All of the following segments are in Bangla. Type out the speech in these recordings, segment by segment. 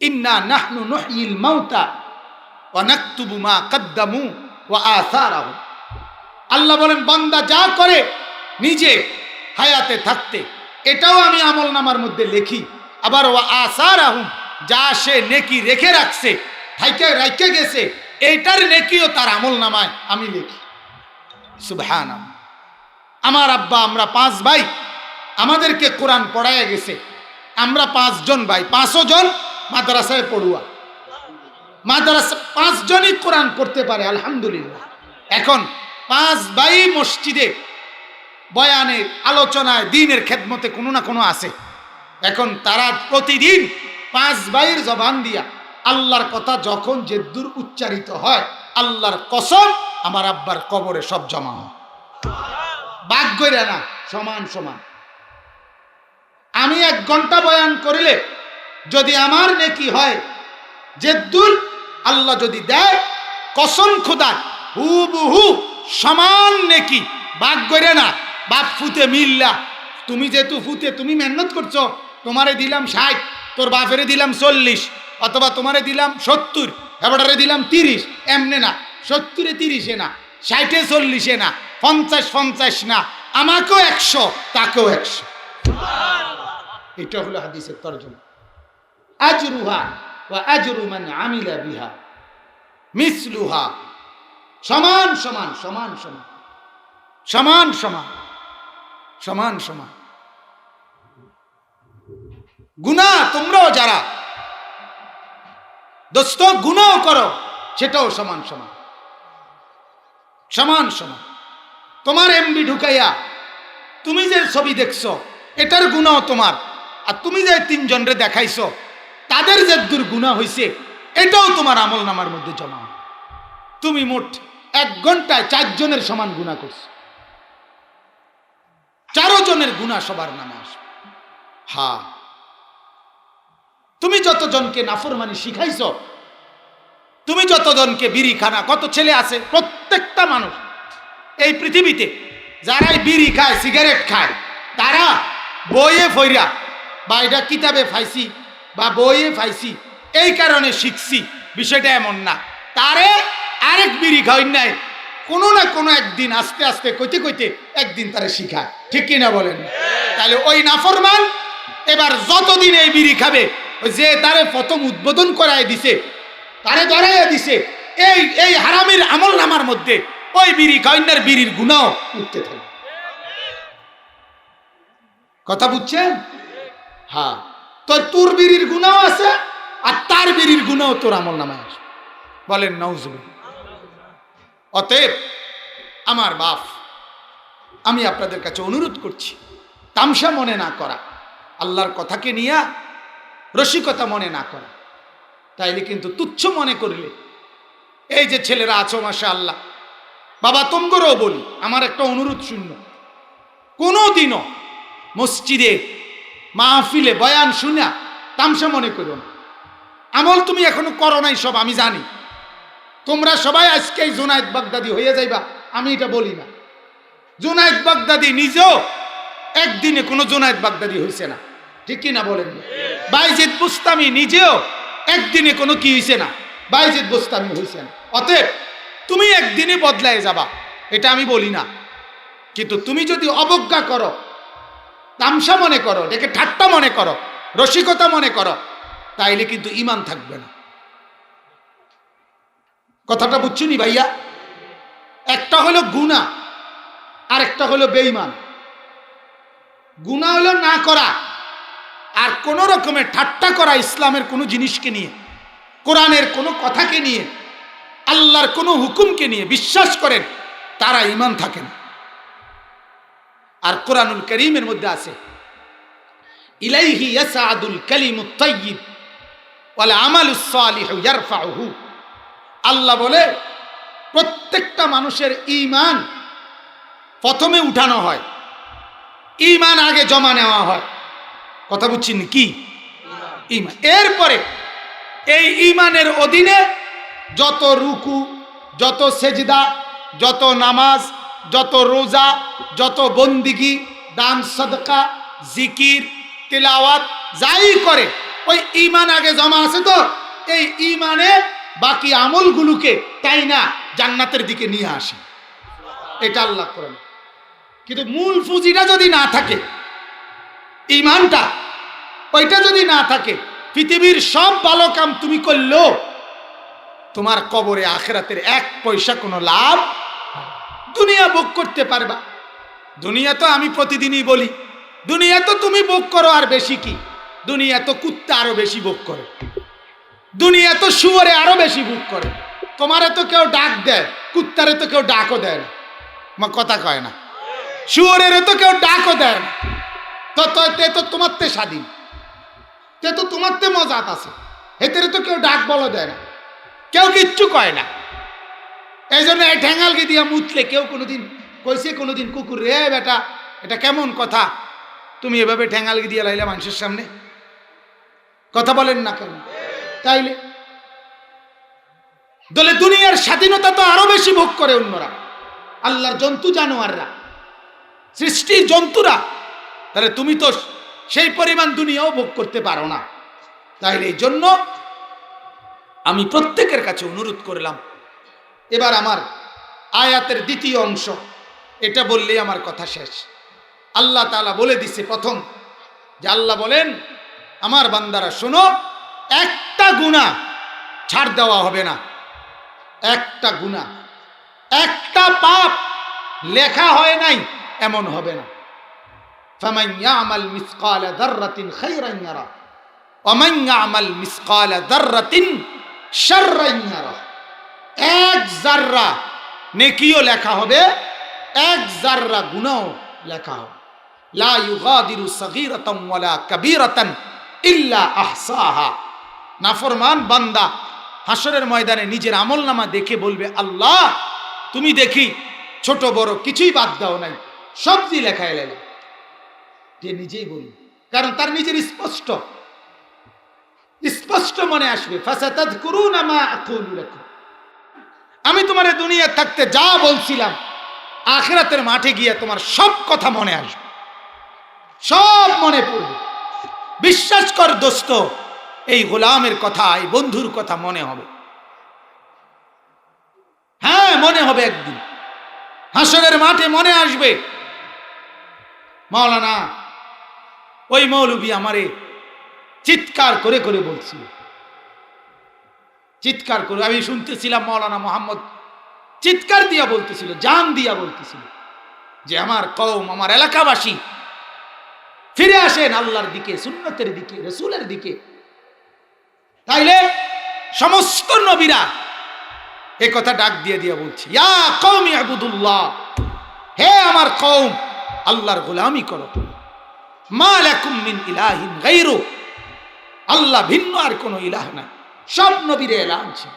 ইন্না নাহনু নুহয়িল মাউতা ওয়া নাকতুবু মা কদ্দামু ওয়া আসারাহুম। আল্লাহ বলেন বান্দা যা করে নিজে হায়াতে থাকতে এটাও আমি আমলনামার মধ্যে লিখি, আবার ওয়া আসারাহুম যা সে নেকি রেখে রাখছে রাখে গেছে এইটার নেকিও তার আমলনামায় আমি লিখি। সুবহানাল্লাহ। আমার আব্বা, আমরা 5 ভাই, আমাদেরকে কোরআন পড়ায় গেছে। আমরা 5 জন ভাই, 5 জন মাদ্রাসায় পড়ুয়া। মাদ্রাসা 5 জনই কোরআন পড়তে পারে আলহামদুলিল্লাহ। এখন 5 ভাই মসজিদে বয়ানে আলোচনায় দ্বীনের খেদমতে কোনো না কোনো আছে। এখন তারা প্রতিদিন 5 ভাইয়ের জবান দিয়া আল্লাহর কথা যখন যেদুর উচ্চারিত হয়, আল্লাহর কসম আমার আব্বার কবরে সব জমা হয়, ভাগ কইরা না, সমান সমান। আমি 1 ঘন্টা বয়ান করিলে যদি আমার নেকি হয় যেদুর আল্লাহ যদি দেয়, কসম খোদা হুবহু সমান নেকি, ভাগ কইরা না। বাপ ফুতে মিল্লা, তুমি যেহেতু ফুতে তুমি মেহনত করছো, তোমারে দিলাম 60, তোর বাপেরে দিলাম 40, অথবা তোমারে দিলাম 70, এবারে দিলাম 30, এমনে না, 70-এ 30-এ না, 60-এ 40-এ না, 50-50 না, আমাকেও 100 তাকেও 100। এটা হলো হাদিসের তরজমা। আজরুহা ওয়া আজরু মান আমিলা বিহা মিসলুহা, সমান সমান সমান সমান সমান সমান সমান সমান। গুনাহ তোমরাও যারা দোস্ত গুনাহ করো সেটাও সমান সমান সমান সমান। তোমার এমবি ঢুকাইয়া তুমি যে ছবি দেখছো এটার গুনাহ তোমার, আর তুমি যে 3 জনরে দেখাইছো তাদের যে দূর গুনাহ হইছে এটাও তোমার আমলনামার মধ্যে জমা। তুমি মোট 1 ঘন্টায় 4 জনের সমান গুনাহ করছো, 4 জনের গুনাহ সবার নামে আসবে। হ্যাঁ, তুমি যতজনকে নাফরমানি শিখাইছো, তুমি যতজনকে বিড়ি খানা, কত ছেলে আছে, প্রত্যেকটা মানুষ এই পৃথিবীতে যারাই বিড়ি খায় সিগারেট খায় তারা বইয়ে ফইরা বা এটা কিতাবে পাইছি বা বইয়ে পাইছি এই কারণে শিখছি, বিষয়টা এমন না। তারে আরেক বিড়ি খাওয়াই নাই, কোনো না কোনো একদিন আস্তে আস্তে কইতে কইতে একদিন তারে শিখায়, ঠিক কিনা বলেন? তাহলে ওই নাফরমান এবার যতদিন এই বিড়ি খাবে, যে তারে প্রথম উদ্বোধন করায় দিছে, তারে ধরাইয়া দিছে, এই হারামির আমলনামার মধ্যে ওই বিড়ি খাওয়াইনার বিড়ির গুনাহ উঠতে থাকে। কথা বুঝছেন? হ্যাঁ, তোর বিড়ির গুনাহ আছে আর তার বিড়ির গুনাহ তোর আমলনামায় আছে। বলেন নাউজুবিল্লাহ। অতএব আমার বাপ, আমি আপনাদের কাছে অনুরোধ করছি, তামসা মনে না করা, আল্লাহর কথাকে নিয়ে রসিকতা মনে না করা। তাইলে কিন্তু তুচ্ছ মনে করলে, এই যে ছেলেরা আছো মাশাআল্লাহ, বাবা তোমগরও বলি, আমার একটা অনুরোধ শূন্য, কোনোদিনও মসজিদে মাহফিলে বয়ান শুনা তামসা মনে করো না। আমল তুমি এখনো করো নাই সব আমি জানি, তোমরা সবাই আজকেই জুনায়েদ বাগদাদি হয়ে যাইবা, আমি এটা বলি না। জুনায়েদ বাগদাদি নিজেও একদিনে কোনো জুনায়েদ বাগদাদি হয়েছে না, ঠিক কিনা বলেন? বাইজিদ বুস্তামি নিজেও একদিনে কোনো কি হয়েছে না, বাইজিদ বুস্তামি হয়েছে না। অতএব তুমি একদিনে বদলায় যাবা, এটা আমি বলি না। কিন্তু তুমি যদি অবজ্ঞা করো, তামসা মনে করো, এটাকে ঠাট্টা মনে করো, রসিকতা মনে করো, তাইলে কিন্তু ঈমান থাকবে না। কথাটা বুঝছনি ভাইয়া? একটা হলো গুনাহ আর একটা হলো বেঈমান। গুনাহ হলো না করা, আর কোন রকমের ঠাট্টা করা ইসলামের কোনো জিনিসকে নিয়ে, কোরআনের কোনো কথাকে নিয়ে, আল্লাহর কোনো হুকুমকে নিয়ে বিশ্বাস করেন, তারা ঈমান থাকে না। আর কোরআনুল কারীমের মধ্যে আছে ইলাইহি ইয়াসআদুল কালিমুত তাইয়্যিব ওয়াল আমালুস সালিহু ইয়ারফাউহু। আল্লাহ বলে প্রত্যেকটা মানুষের ঈমান প্রথমে উঠানো হয়, ঈমান আগে জমা নেওয়া হয়। কথা বুঝছেন কি? ঈমান। এরপরে এই ঈমানের অধীনে যত রুকু, যত সেজদা, যত নামাজ, যত রোজা, যত বন্দিগি, দান, সাদকা, জিকির, তিলাওয়াত যাই করে ওই ঈমান আগে জমা আছে তো, এই ঈমানে বাকি আমলগুলোকে তাই না জান্নাতের দিকে নিয়ে আসে, এটা আল্লাহ করেন। কিন্তু মূল পুঁজিটা যদি না থাকে, ঈমানটা ওইটা যদি না থাকে, পৃথিবীর সব ভালো কাম তুমি করলো, তোমার কবরে আখিরাতের এক পয়সা কোনো লাভ। দুনিয়া ভোগ করতে পারবা, দুনিয়া তো আমি প্রতিদিনই বলি, দুনিয়া তো তুমি ভোগ করো, আর বেশি কি, দুনিয়া তো কুত্তা আরো বেশি ভোগ করে, দুনিয়া তো শুয়োরে আরো বেশি ভোগ করে। তোমারে তো কেউ ডাক দেয়, কুত্তারে তো কেউ ডাকও দেয় না, আমার কথা কয় না, শুয়োরের তো কেউ ডাকও দেয় না। তো তে তো তোমার তে স্বাধীন, তে তো তোমার তে মজাত আছে, হেতেরে তো কেউ ডাক বলো দেয় না, কেউ কিচ্ছু কয় না। এই জন্য এই ঠ্যাঙ্গালকে দিয়া মুতলে কেউ কোনোদিন কইছে কোনোদিন কুকুর, রে বেটা এটা কেমন কথা, তুমি এভাবে ঠ্যাঙ্গালকে দিয়ে লাইলে মানুষের সামনে, কথা বলেন না কেন? তাইলে দলে দুনিয়ার স্বাধীনতা তো আরো বেশি ভোগ করে অন্যরা, আল্লাহর জন্তু জানোয়াররা, সৃষ্টির জন্তুরা, তাহলে তুমি তো সেই পরিমাণ দুনিয়াও ভোগ করতে পারো না। তাইলে এই জন্য আমি প্রত্যেকের কাছে অনুরোধ করলাম, এবার আমার আয়াতের দ্বিতীয় অংশ, এটা বললেই আমার কথা শেষ। আল্লাহ তাআলা বলে দিছে প্রথম যে, আল্লাহ বলেন আমার বান্দারা শোনো, একটা গুনাহ ছাড় দেওয়া হবে না, একটা গুনাহ, একটা পাপ লেখা হয় নাই এমন হবে না। ফামান ইয়ামাল মিসকালা যাররাতিন খায়রান ইয়ারা ওয়া মান ইয়ামাল মিসকালা যাররাতিন শাররান ইয়ারা। এক জাররা নেকিও লেখা হবে, এক জাররা গুনাহ লেখা হবে। লা ইউগাদিরু সাগীরাতান ওয়ালা কাবীরাতান ইল্লা আহসাহা। নাফরমান বান্দা হাসরের ময়দানে নিজের আমলনামা দেখে বলবে, আল্লাহ তুমি দেখি ছোট বড় কিছুই বাদ দাও নাই, সবজি লেখা এলেন। যে নিজেই বলবে, কারণ তার নিজের স্পষ্ট স্পষ্ট মনে আসবে, ফাসাতাযকুরুনা মা আকুলু লাকুম। আমি তোমার দুনিয়া থাকতে যা বলছিলাম, আখিরাতের মাঠে গিয়ে তোমার সব কথা মনে আসবে, সব মনে পড়বে। বিশ্বাস কর দোস্ত, এই গোলামের কথা, এই বন্ধুর কথা মনে হবে। হ্যাঁ মনে হবে, একদিন হাসরের মাঠে মনে আসবে। মাওলানা ওই মৌলবী আমারে চিৎকার করে করে বলছিল, চিৎকার করে আমি শুনতেছিলাম, মাওলানা মোহাম্মদ চিৎকার দিয়া বলতেছিল, জান দিয়া বলতেছিল যে আমার কওম, আমার এলাকাবাসী ফিরে আসেন আল্লাহর দিকে, সুন্নতের দিকে, রাসূলের দিকে। তাইলে সমস্ত নবীরা এই কথা ডাক দিয়ে দিয়া বলছে, ইয়া কওমি ইবুদুল্লাহ, হে আমার কওম আল্লাহর গোলামি করো, মা লাকুম মিন ইলাহিন গায়রু, আল্লাহ ভিন্ন আর কোনো ইলাহ নাই। সব নবীর এলান ছিল,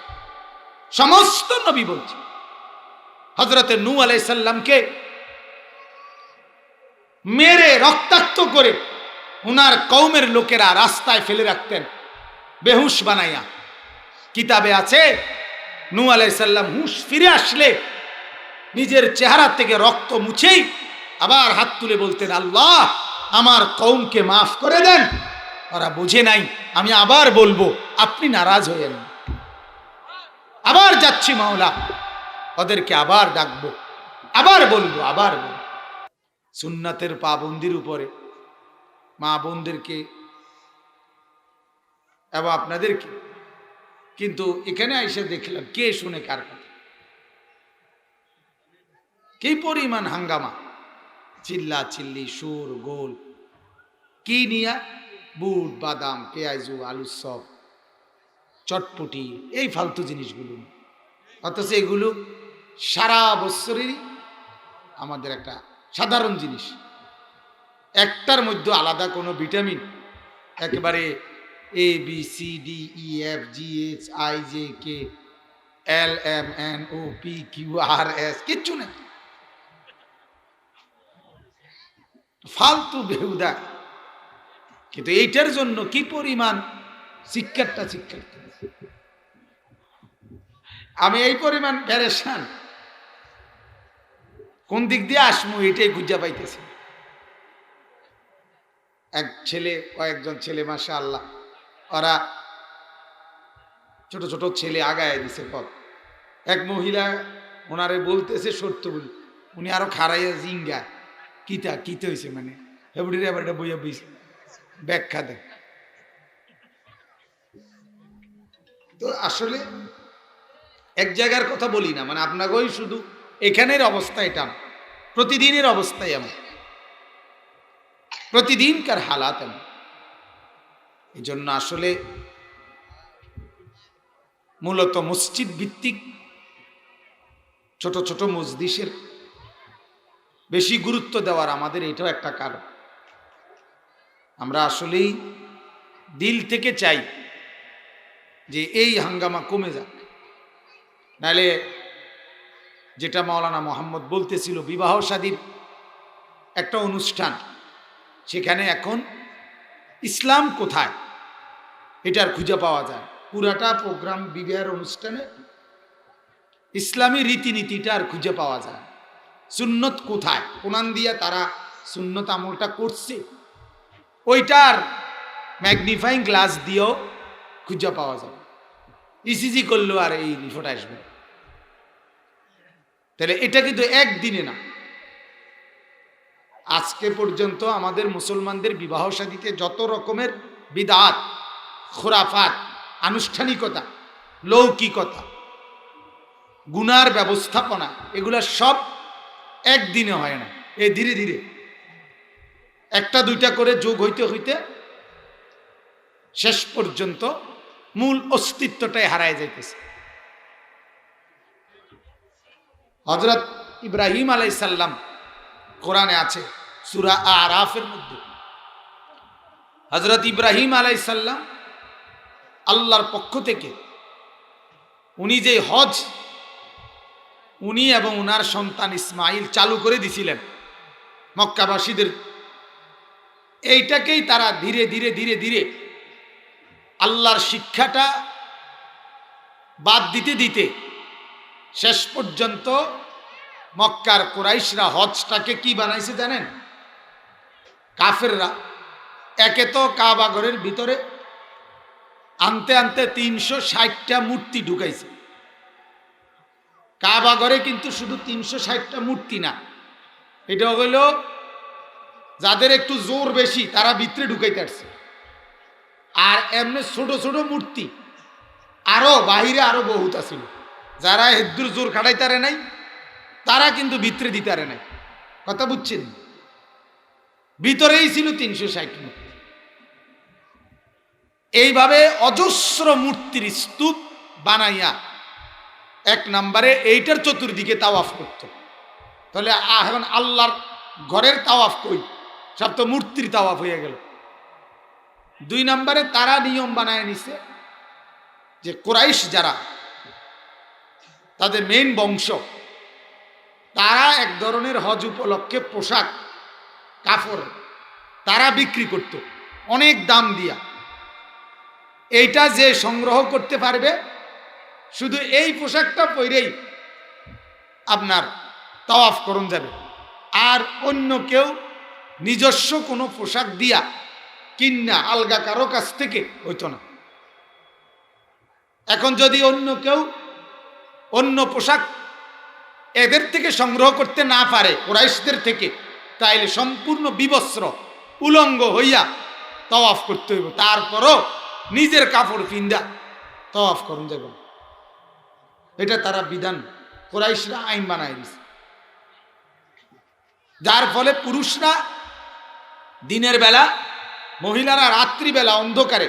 সমস্ত নবী বলছে। হযরতে নূহ আলাইহিস সালামকে মেরে রক্তাক্ত করে উনার কওমের লোকেরা রাস্তায় ফেলে রাখতেন বেহুশ বানাইয়া। কিতাবে আছে নূহ আলাইহিস সালাম হুঁশ ফিরে আসলে নিজের চেহারা থেকে রক্ত মুছেই আবার হাত তুলে বলতেন, আল্লাহ আমার কওমকে মাফ করে দেন, ওরা বুঝে নাই, আমি আবার বলবো, আপনি নারাজ হয়েন, আবার যাচ্ছি মাওলা, ওদেরকে আবার ডাকবো, আবার বলবো, আবার বলবো। সুন্নাতের পাবন্দির উপরে মা বোনদেরকে এবং আপনাদেরকে, কিন্তু এখানে এসে দেখলাম কে শুনে কার কথা, কি পরিমাণ হাঙ্গামা, চিল্লা চিল্লি, সুর গোল, কি নিয়া, বুট বাদাম পেঁয়াজু আলুর চপ চটপটি, এই ফালতু জিনিসগুলো। অথচ এগুলো সারা বছরই আমাদের একটা সাধারণ জিনিস, একটার মধ্যে আলাদা কোনো ভিটামিন একেবারে A B C D E F G H I J K L M N O P Q R S কিচ্ছু নেই, ফালতু বেহুদা। কিন্তু এইটার জন্য কি পরিমাণ শিক্ষার্থী, আমি এই পরিমাণ পেরেশান, কোন দিক দিয়ে আসমু এটাই খুঁজে পাইতেছি। কয়েকজন ছেলে মাশাআল্লাহ ওরা ছোট ছোট ছেলে আগায় দিছে পথ। এক মহিলা ওনারে বলতেছে সত্য বলি, উনি আরো খারাইয়া জিঙ্গা কিতা কিতে হয়েছে, মানে হেবুড়ির এবার এটা বইয়া বইছে ব্যাখ্যা দেয়। তো আসলে এক জায়গার কথা বলি না, মানে আপনাকেই শুধু এখানের অবস্থা এটা না, প্রতিদিনের অবস্থায় এমন, প্রতিদিনকার হালাত এমন। এই জন্য আসলে মূলত মসজিদ ভিত্তিক ছোট ছোট মজলিসের বেশি গুরুত্ব দেওয়ার আমাদের এটাও একটা কারণ। আমরা আসলেই দিল থেকে চাই যে এই হাঙ্গামা কমে যাক, নাহলে যেটা মাওলানা মোহাম্মদ বলতেছিল, বিবাহ শাদীর একটা অনুষ্ঠান, সেখানে এখন ইসলাম কোথায় এটার খুঁজে পাওয়া যায়। পুরাটা প্রোগ্রাম বিবাহের অনুষ্ঠানে ইসলামী রীতিনীতিটা আর খুঁজে পাওয়া যায়। সুন্নত কোথায়, কোরআন দিয়া তারা সুন্নত আমলটা করছে, ওইটার ম্যাগনিফাইং গ্লাস দিয়েও খুঁজে পাওয়া যাবে। ইসিজি করলেও আর এই রিপোর্ট আসবে। তাহলে এটা কিন্তু একদিনে না। আজকে পর্যন্ত আমাদের মুসলমানদের বিবাহ শাদীতে যত রকমের বিদআত, খুরাফাত, আনুষ্ঠানিকতা, লৌকিকতা, গুনার ব্যবস্থাপনা, এগুলা সব একদিনে হয় না। এ ধীরে ধীরে একটা দুইটা করে যোগ হইতে হইতে শেষ পর্যন্ত মূল অস্তিত্বটাই হারায় যাইতেছে। হযরত ইব্রাহিম আলাইহিস সালাম, কোরআনে আছে সূরা আরাফের মধ্যে, হযরত ইব্রাহিম আলাইহিস সালাম আল্লাহর পক্ষ থেকে উনি যে হজ উনি এবং উনার সন্তান ইসমাইল চালু করে দিছিলেন মক্কাবাসীদের, এইটাকেই তারা ধীরে ধীরে ধীরে ধীরে আল্লাহর শিক্ষাটা বাদ দিতে দিতে শেষ পর্যন্ত মক্কার কুরাইশরা হজটাকে কি বানাইছে জানেন? কাফেররা একে তো কাবা ঘরের ভিতরে আনতে আনতে 360টা মূর্তি ঢুকাইছে। কাবা ঘরে কিন্তু শুধু 360টা মূর্তি না, এটা হইল যাদের একটু জোর বেশি তারা ভিতরে ঢুকাইতে আসছে। আর এমনি ছোট ছোট মূর্তি আরো বাহিরে আরো বহুত আছিল, যারা হেদ্দুর জোর খাটাইতারে নাই তারা কিন্তু ভিতরে দিতারে নাই। কথা বুঝছেন? ভিতরেই ছিল 360 মূর্তি। এইভাবে অজস্র মূর্তির স্তূপ বানাইয়া এক নম্বরে এইটার চতুর্দিকে তাওয়াফ করত। তাহলে এখন আল্লাহর ঘরের তাওয়াফ কই, সব তো মূর্তির তাওয়াফ হয়ে গেল। 2 নম্বরে তারা নিয়ম বানায় নিছে যে কুরাইশ যারা তাদের মেইন বংশ, তারা এক ধরনের হজ উপলক্ষে পোশাক কাপড় তারা বিক্রি করত অনেক দাম দিয়া। এইটা যে সংগ্রহ করতে পারবে শুধু এই পোশাকটা পরেই আপনার তাওয়াফ করুন যাবে, আর অন্য কেউ নিজস্ব কোনো পোশাক দিয়া কিনা আলগা কারো কাছ থেকে হইতো না। এখন যদি অন্য কেউ অন্য পোশাক এদের থেকে সংগ্রহ করতে না পারে কুরাইশদের থেকে, তাইলে সম্পূর্ণ বিবস্ত্র উলঙ্গ হইয়া তাওয়াফ করতে হইব, তারপরও নিজের কাপড় পিন্দা তাওয়াফ করুন যাবে। এটা তারা বিধান কুরাইশরা আইন বানায় দিছে, যার ফলে পুরুষরা দিনের বেলা, মহিলারা রাত্রিবেলা অন্ধকারে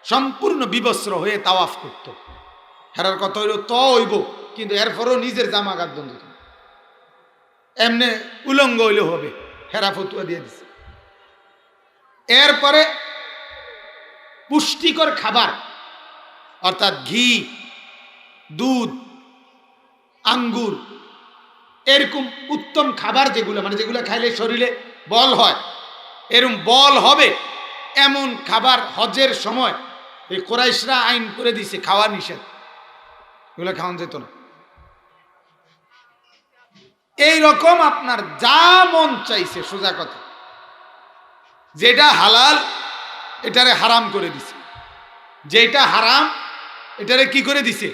সম্পূর্ণ বিবস্ত্র হয়ে তাওয়াফ করত। হেরার কথা হইল তো হইব, কিন্তু এরপরও নিজের জামা গাদ বন্ধ, এমনি উলঙ্গ হইলে হবে, হেরা ফতুয়া দিয়ে দিছে। এরপরে পুষ্টিকর খাবার অর্থাৎ ঘি, দুধ, আঙ্গুর, এরকম উত্তম খাবার যেগুলো, মানে যেগুলো খাইলে শরীরে বল হয়, এরকম বল হবে এমন খাবার হজের সময় এই কুরাইশরা আইন করে দিছে, খাওয়া নিষেধ, এগুলো খাওয়ান যেত না। এই রকম আপনার যা মন চাইছে, সোজা কথা, যেটা হালাল এটারে হারাম করে দিছে, যেটা হারাম এটারে কি করে দিছে?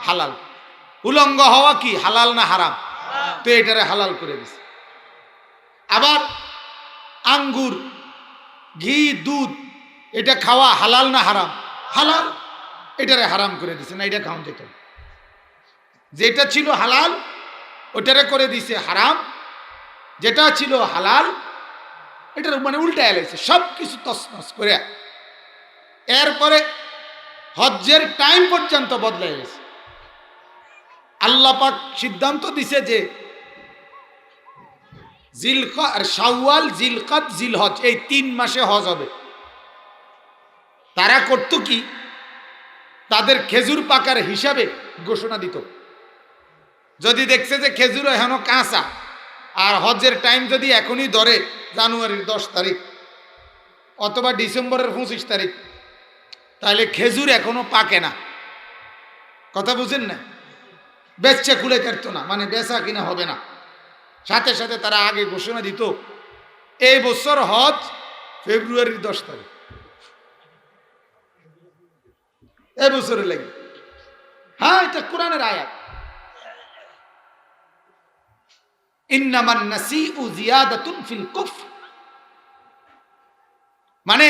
হালাল। উলঙ্গ হওয়া কি হালাল না হারাম? তো এটারে হালাল করে দিছে। আবার আঙ্গুর, ঘি, দুধ এটা খাওয়া হালাল না হারাম? হালাল। এটারে হারাম করে দিছে, না এটা খাওয়া যেত। যেটা ছিল হালাল ওটারে করে দিছে হারাম, যেটা ছিল হালাল এটার মানে উল্টা এলাইছে, সব কিছু তছনছ করে। এরপরে হজ্জের টাইম পর্যন্ত বদলাই গেছে। আল্লাহ পাক সিদ্ধান্ত দিছে যে শাওয়াল, জিলকাদ, জিলহজ এই 3 মাসে হজ হবে। তারা করত কি, তাদের খেজুর পাকার হিসাবে ঘোষণা দিত। যদি দেখছে যে খেজুর এখনো কাঁচা আর হজের টাইম যদি এখনই ধরে জানুয়ারির 10 তারিখ অথবা ডিসেম্বরের 25 তারিখ, তাহলে খেজুর এখনো পাকে না। কথা বুঝেন না? বেচা খুলে কাটত না, মানে বেচা কিনা হবে না। সাথে সাথে তারা আগে ঘোষণা দিত এই বছর হজ ফেব্রুয়ারির 10 তারিখ, এই বছরে লাগে। হ্যাঁ, এটা কোরআনের আয়াত। ইন্নামান নাসিউ জিয়াদাতুন ফিল কুফর, মানে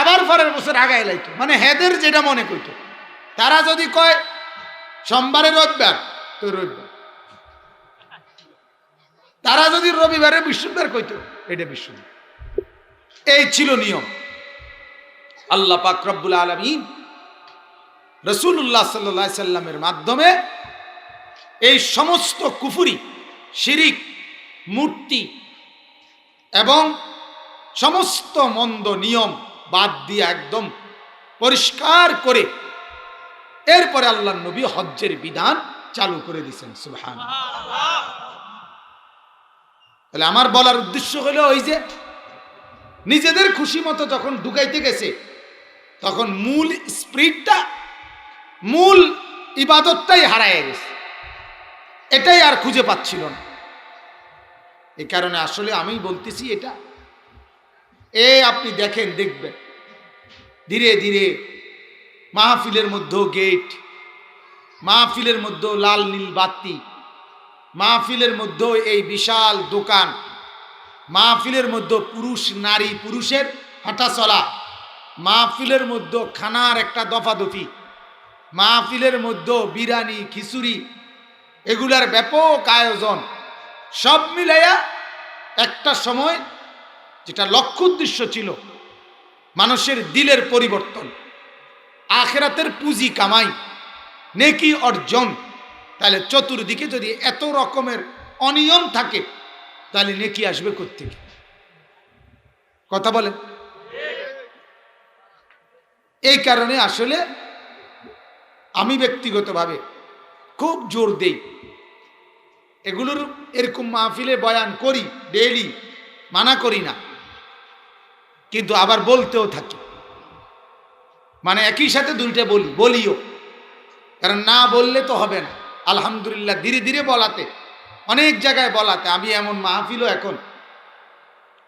আবার পরের বছর আগায় লাইতো, মানে হেদের যেটা মনে করতো। তারা যদি কয় সোমবারে রবিবার তো রবিবার, তারা যদি রবিবারে বৃহস্পতিবার কইতো এটা বৃহস্পতিবার। এই ছিল নিয়ম। আল্লাহ পাক রব্বুল আলামিন রাসূলুল্লাহ সাল্লাল্লাহু আলাইহি সাল্লামের মাধ্যমে এই সমস্ত কুফরি, শিরিক, মূর্তি এবং সমস্ত মন্দ নিয়ম বাদ দিয়ে একদম পরিষ্কার করে এরপরে আল্লাহর নবী হজ্জের বিধান চালু করে দিয়েছেন। সুবহানাল্লাহ। তাহলে আমার বলার উদ্দেশ্য হলো ওই যে নিজেদের খুশি মতো যখন ঢুকাইতে গেছে তখন মূল স্পিরিটটা, মূল ইবাদতটাই হারায় গেছে, এটাই আর খুঁজে পাচ্ছিল না। এই কারণে আসলে আমি বলতেছি এটা আপনি দেখেন, দেখবেন ধীরে ধীরে মাহফিলের মধ্যেও গেট, মাহফিলের মধ্যেও লাল নীল বাতি, মাহফিলের মধ্যেও এই বিশাল দোকান, মাহফিলের মধ্যে পুরুষ নারী পুরুষের হাঁটা চলা, মাহফিলের মধ্যে খানার একটা দফাদফি, মাহফিলের মধ্যে বিরিয়ানি, খিচুড়ি, এগুলার ব্যাপক আয়োজন, সব মিলাইয়া একটা সময় যেটা লক্ষ্য উদ্দেশ্য ছিল মানুষের দিলের পরিবর্তন, আখিরাতের পুঁজি কামাই, নেকি অর্জন, তাহলে চতুর্দিকে যদি এত রকমের অনিয়ম থাকে তাহলে নেকি আসবে কোত্থেকে? কথা বলেন। এই কারণে আসলে আমি ব্যক্তিগতভাবে খুব জোর দেই, এগুলোর এরকম মাহফিলে বয়ান করি ডেইলি, মানা করি না, কিন্তু আবার বলতেও থাকি, মানে একই সাথে দুইটা বলিও, কারণ না বললে তো হবে না। আলহামদুলিল্লাহ ধীরে ধীরে বলাতে, অনেক জায়গায় বলাতে, আমি এমন মাহফিলও এখন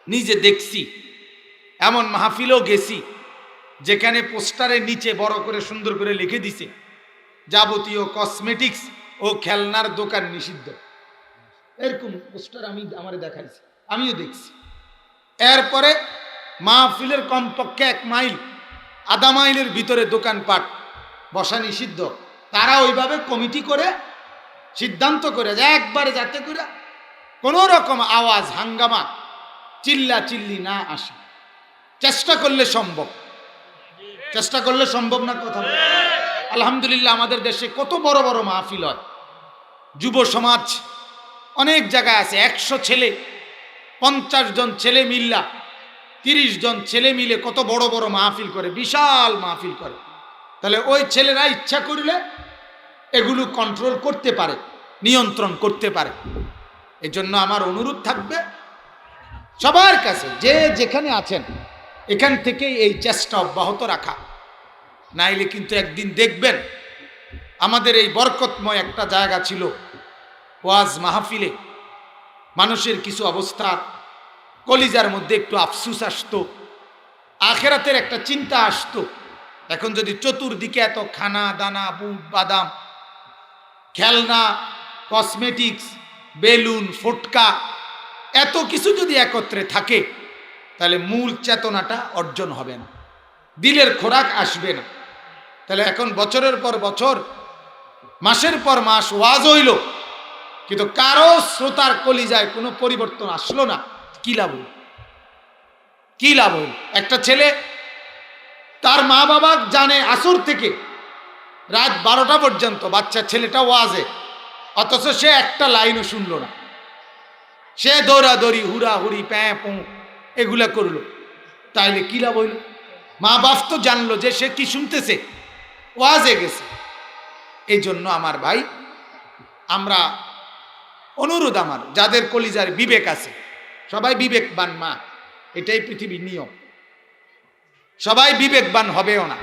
নিজে দেখছি, এমন মাহফিলও গেছি যেখানে পোস্টারের নিচে বড় করে সুন্দর করে লিখে দিছে যাবতীয় কসমেটিক্স ও খেলনার দোকান নিষিদ্ধ। এরকম পোস্টার আমার দেখাইছি, আমিও দেখছি। এরপরে মাহফিলের কমপক্ষে 1 মাইল আধা মাইলের ভিতরে দোকানপাট বসা নিষিদ্ধ। তারা ওইভাবে কমিটি করে সিদ্ধান্ত করে যে একবারে যাতে করে কোনো রকম আওয়াজ, হাঙ্গামা, চিল্লা চিল্লি না আসে। চেষ্টা করলে সম্ভব, চেষ্টা করলে সম্ভব না কথা। আলহামদুলিল্লাহ আমাদের দেশে কত বড় বড় মাহফিল হয়, যুব সমাজ অনেক জায়গায় আছে, 100 ছেলে, 50 জন ছেলে মিল্লা, 30 জন ছেলে মিলে কত বড় বড় মাহফিল করে, বিশাল মাহফিল করে। তাহলে ওই ছেলেরা ইচ্ছা করলে এগুলো কন্ট্রোল করতে পারে, নিয়ন্ত্রণ করতে পারে। এই জন্য আমার অনুরোধ থাকবে সবার কাছে, যে যেখানে আছেন এখান থেকেই এই চেষ্টা অব্যাহত রাখা, নাইলে কিন্তু একদিন দেখবেন আমাদের এই বরকতময় একটা জায়গা ছিল ওয়াজ মাহফিলে, মানুষের কিছু অবস্থা কলিজার মধ্যে একটু আফসুস আসতো, আখেরাতের একটা চিন্তা আসতো। এখন যদি চতুর্দিকে এত খানা দানা, বুট বাদাম, খেলনা, কসমেটিক্স, বেলুন, ফটকা, এত কিছু যদি একত্রে থাকে, তাহলে মূল চেতনাটা অর্জন হবে না, দিলের খোরাক আসবে না। তাহলে এখন বছরের পর বছর, মাসের পর মাস ওয়াজ হইল, কিন্তু কারো শ্রোতার কলিজায় কোনো পরিবর্তন আসলো না। কি লাভ হইল? কি লাভ হইল? একটা ছেলে তার মা বাবা জানে আসর থেকে রাত 12টা পর্যন্ত বাচ্চা ছেলেটা ওয়াজে, অথচ সে একটা লাইনও শুনল না। সে দৌড়াদৌড়ি, হুড়াহুড়ি, প্যাঁ পো এগুলা করলো, তাইলে কি লাভ হইল? মা বাপ তো জানলো যে সে কি শুনতেছে, ওয়াজে গেছে। এই জন্য আমার ভাই, আমরা অনুরোধ, আমার যাদের কলিজার বিবেক আছে, সবাই বিবেকবান মা, এটাই পৃথিবীর নিয়ম, সবাই বিবেকবান হবেও না।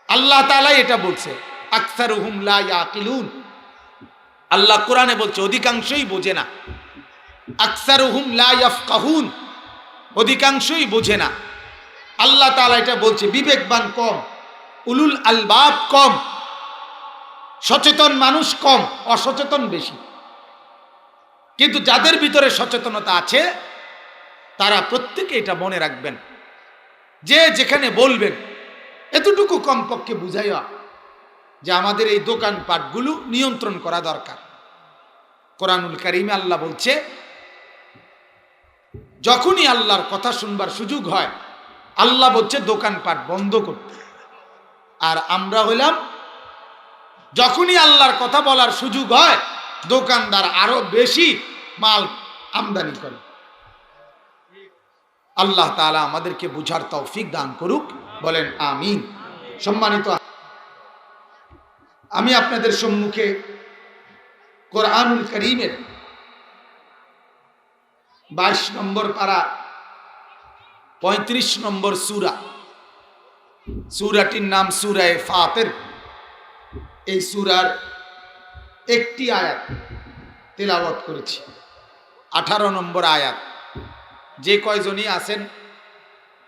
আল্লাহ তাআলা এটা বলছে, আকসারুহুম লা ইয়াকিলুন। আল্লাহ কোরআনে বলছে অধিকাংশই বোঝে না। আকসারুহুম লা ইয়াফকাহুন, অধিকাংশই বোঝে না। আল্লাহ তাআলা এটা বলছে, বিবেকবান কম, উলুল আলবাব কম, সচেতন মানুষ কম, অসচেতন বেশি। কিন্তু যাদের ভিতরে সচেতনতা আছে, তারা প্রত্যেকে এটা মনে রাখবেন, যে যেখানে বলবেন এতটুকু কমপক্ষে বুঝাইয়া যে আমাদের এই দোকানপাটগুলো নিয়ন্ত্রণ করা দরকার। কোরআনুল কারীমে আল্লাহ বলছে, যখনই আল্লাহর কথা শুনবার সুযোগ হয়, আল্লাহ বলছে দোকানপাট বন্ধ করতে। আর আমরা হইলাম, যখনই আল্লাহর কথা বলার সুযোগ হয়, দোকানদার আরো বেশি মাল আমদানি করে। আল্লাহ তাআলা আমাদেরকে বুঝার তৌফিক দান করুক, বলেন আমিন। সম্মানিত, আমি আপনাদের সম্মুখে কোরআনুল কারীমের 22 নম্বর পারা 35 নম্বর সূরা, সূরাটির নাম সূরায়ে ফাতির। এই সূরার একটি আয়াত তেলাওয়াত করেছি, 18 নম্বর আয়াত। যে কয়জনই আছেন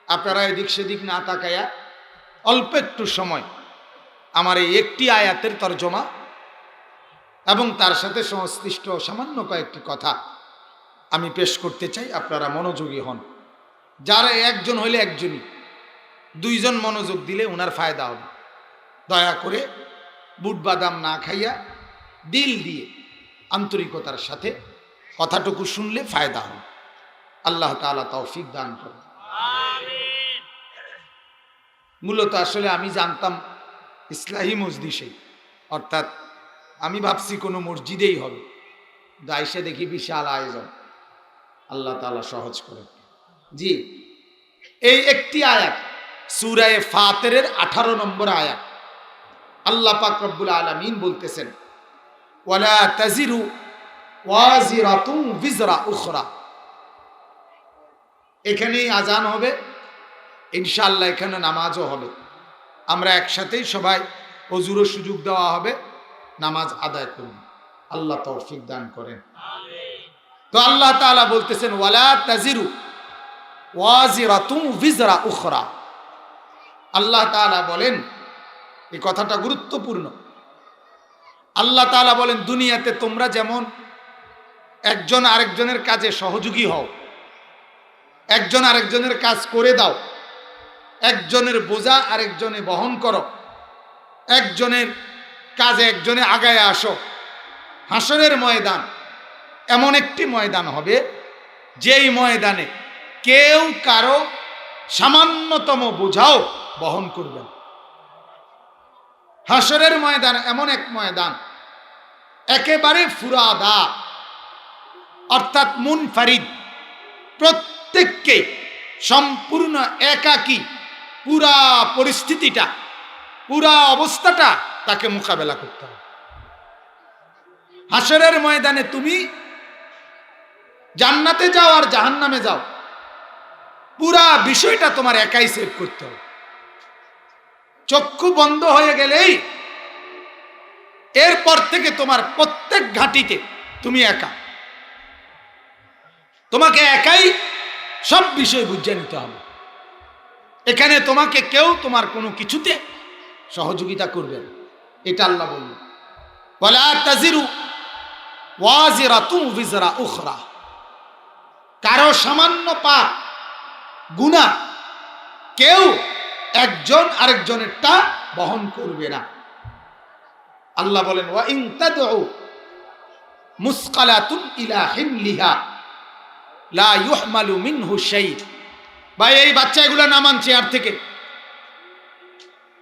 আপনারা এদিক সেদিক না তাকায়া অল্প একটু সময় আমার এই একটি আয়াতের তরজমা এবং তার সাথে সংশ্লিষ্ট সামান্য কয়েকটি কথা আমি পেশ করতে চাই। আপনারা মনোযোগী হন। যারা একজন হইলে একজনই, দুইজন মনোযোগ দিলে ওনার ফায়দা হবে। দয়া করে বুট বাদাম না খাইয়া দিল দিয়ে আন্তরিকতার সাথে কথাটুকু শুনলে ফায়দা হবে। আল্লাহ তাআলা তৌফিক দান করুন। মূলত আসলে আমি জানতাম ইসলাহি মজলিসে, অর্থাৎ আমি ভাবছি কোনো মসজিদেই হবে, দাইসে দেখি বিশাল আয়োজন। আল্লাহ তাআলা সহজ করে। জি, এই একটি আয়াত সূরায়ে ফাতিরের 18 নম্বর আয়াত। আল্লাহ পাক রব্বুল আলামিন বলতেছেন, ওয়ালা তাজিরু ওয়াজিরাতুন বিজরা উখরা। এখানেই আজান হবে, ইনশাআল্লাহ এখানে নামাজও হবে। আমরা একসাথেই সবাই ওযুরও সুযোগ দেওয়া হবে, নামাজ আদায় করুন। আল্লাহ তৌফিক দান করেন। তো আল্লাহ তাআলা বলতেছেন, ওয়ালা তাজিরু ওয়াজিরাতুন বিজরা উখরা। আল্লাহ তাআলা বলেন, এই কথাটা গুরুত্বপূর্ণ। আল্লাহ তাআলা বলেন, দুনিয়াতে তোমরা যেমন একজন আরেকজনের কাজে সহযোগী হও, একজন আরেকজনের কাজ করে দাও, একজনের বোঝা আরেকজনে বহন করো, একজনের কাজে একজনে আগায় আসো। হাসরের ময়দান এমন একটি ময়দান হবে, যেই ময়দানে কেউ কারো সামান্যতম বোঝাও বহন করবে না। হাসরের ময়দান এমন এক ময়দান, একেবারে ফুরাদা, অর্থাৎ মুনফারিদ, প্রত্যেককে সম্পূর্ণ একাকী, পুরা পরিস্থিতিটা, পুরা অবস্থাটা তাকে মোকাবেলা করতে হবে। হাসরের ময়দানে তুমি জান্নাতে যাও আর জাহান্নামে যাও, পুরা বিষয়টা তোমার একাই সেভ করতে হবে। চক্ষু বন্ধ হয়ে গেলেই এরপর থেকে তোমার প্রত্যেক ঘাঁটিতে তুমি একা, তোমাকে একাই সব বিষয় বুঝে নিতে হবে। এখানে তোমাকে কেউ তোমার কোনো কিছুতে সহযোগিতা করবে না, এটা আল্লাহ বললেন। ওয়ালা তাজিরু ওয়াজিরাতুন বিজরা উখরা, কারো সামান্য পাপ গুনাহ কেউ একজন আরেকজনেরটা বহন করবে না। আল্লাহ বলেন ওয়া ইন তাদউ মুসকালাতুন ইলা হিমলিহা লা ইউহমালু মিনহু শাই। ভাই এই বাচ্চা এগুলো নামান চেয়ার থেকে,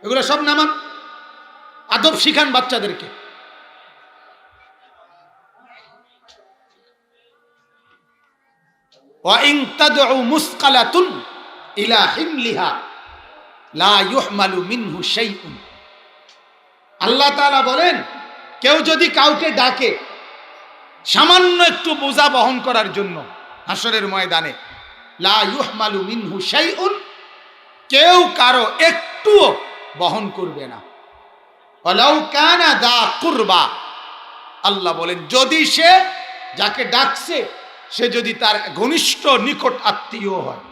এগুলো সব নামান, আদব শিখান বাচ্চাদেরকে। ওয়া ইন তাদউ মুসকালাতুন ইলা হিমলিহা লা ইউহমালু মিনহু শাইউন। আল্লাহ তাআলা বলেন কেউ যদি কাউকে ডাকে সামান্য একটু বোঝা বহন করার জন্য হাসরের ময়দানে, লা ইউহমালু মিনহু শাইউন, কেউ কারো একটুও বহন করবে না। ওয়ালাউ কানা দা কুরবা, আল্লাহ বলেন যদি সে যাকে ডাকছে সে যদি তার ঘনিষ্ঠ নিকট আত্মীয় হয়,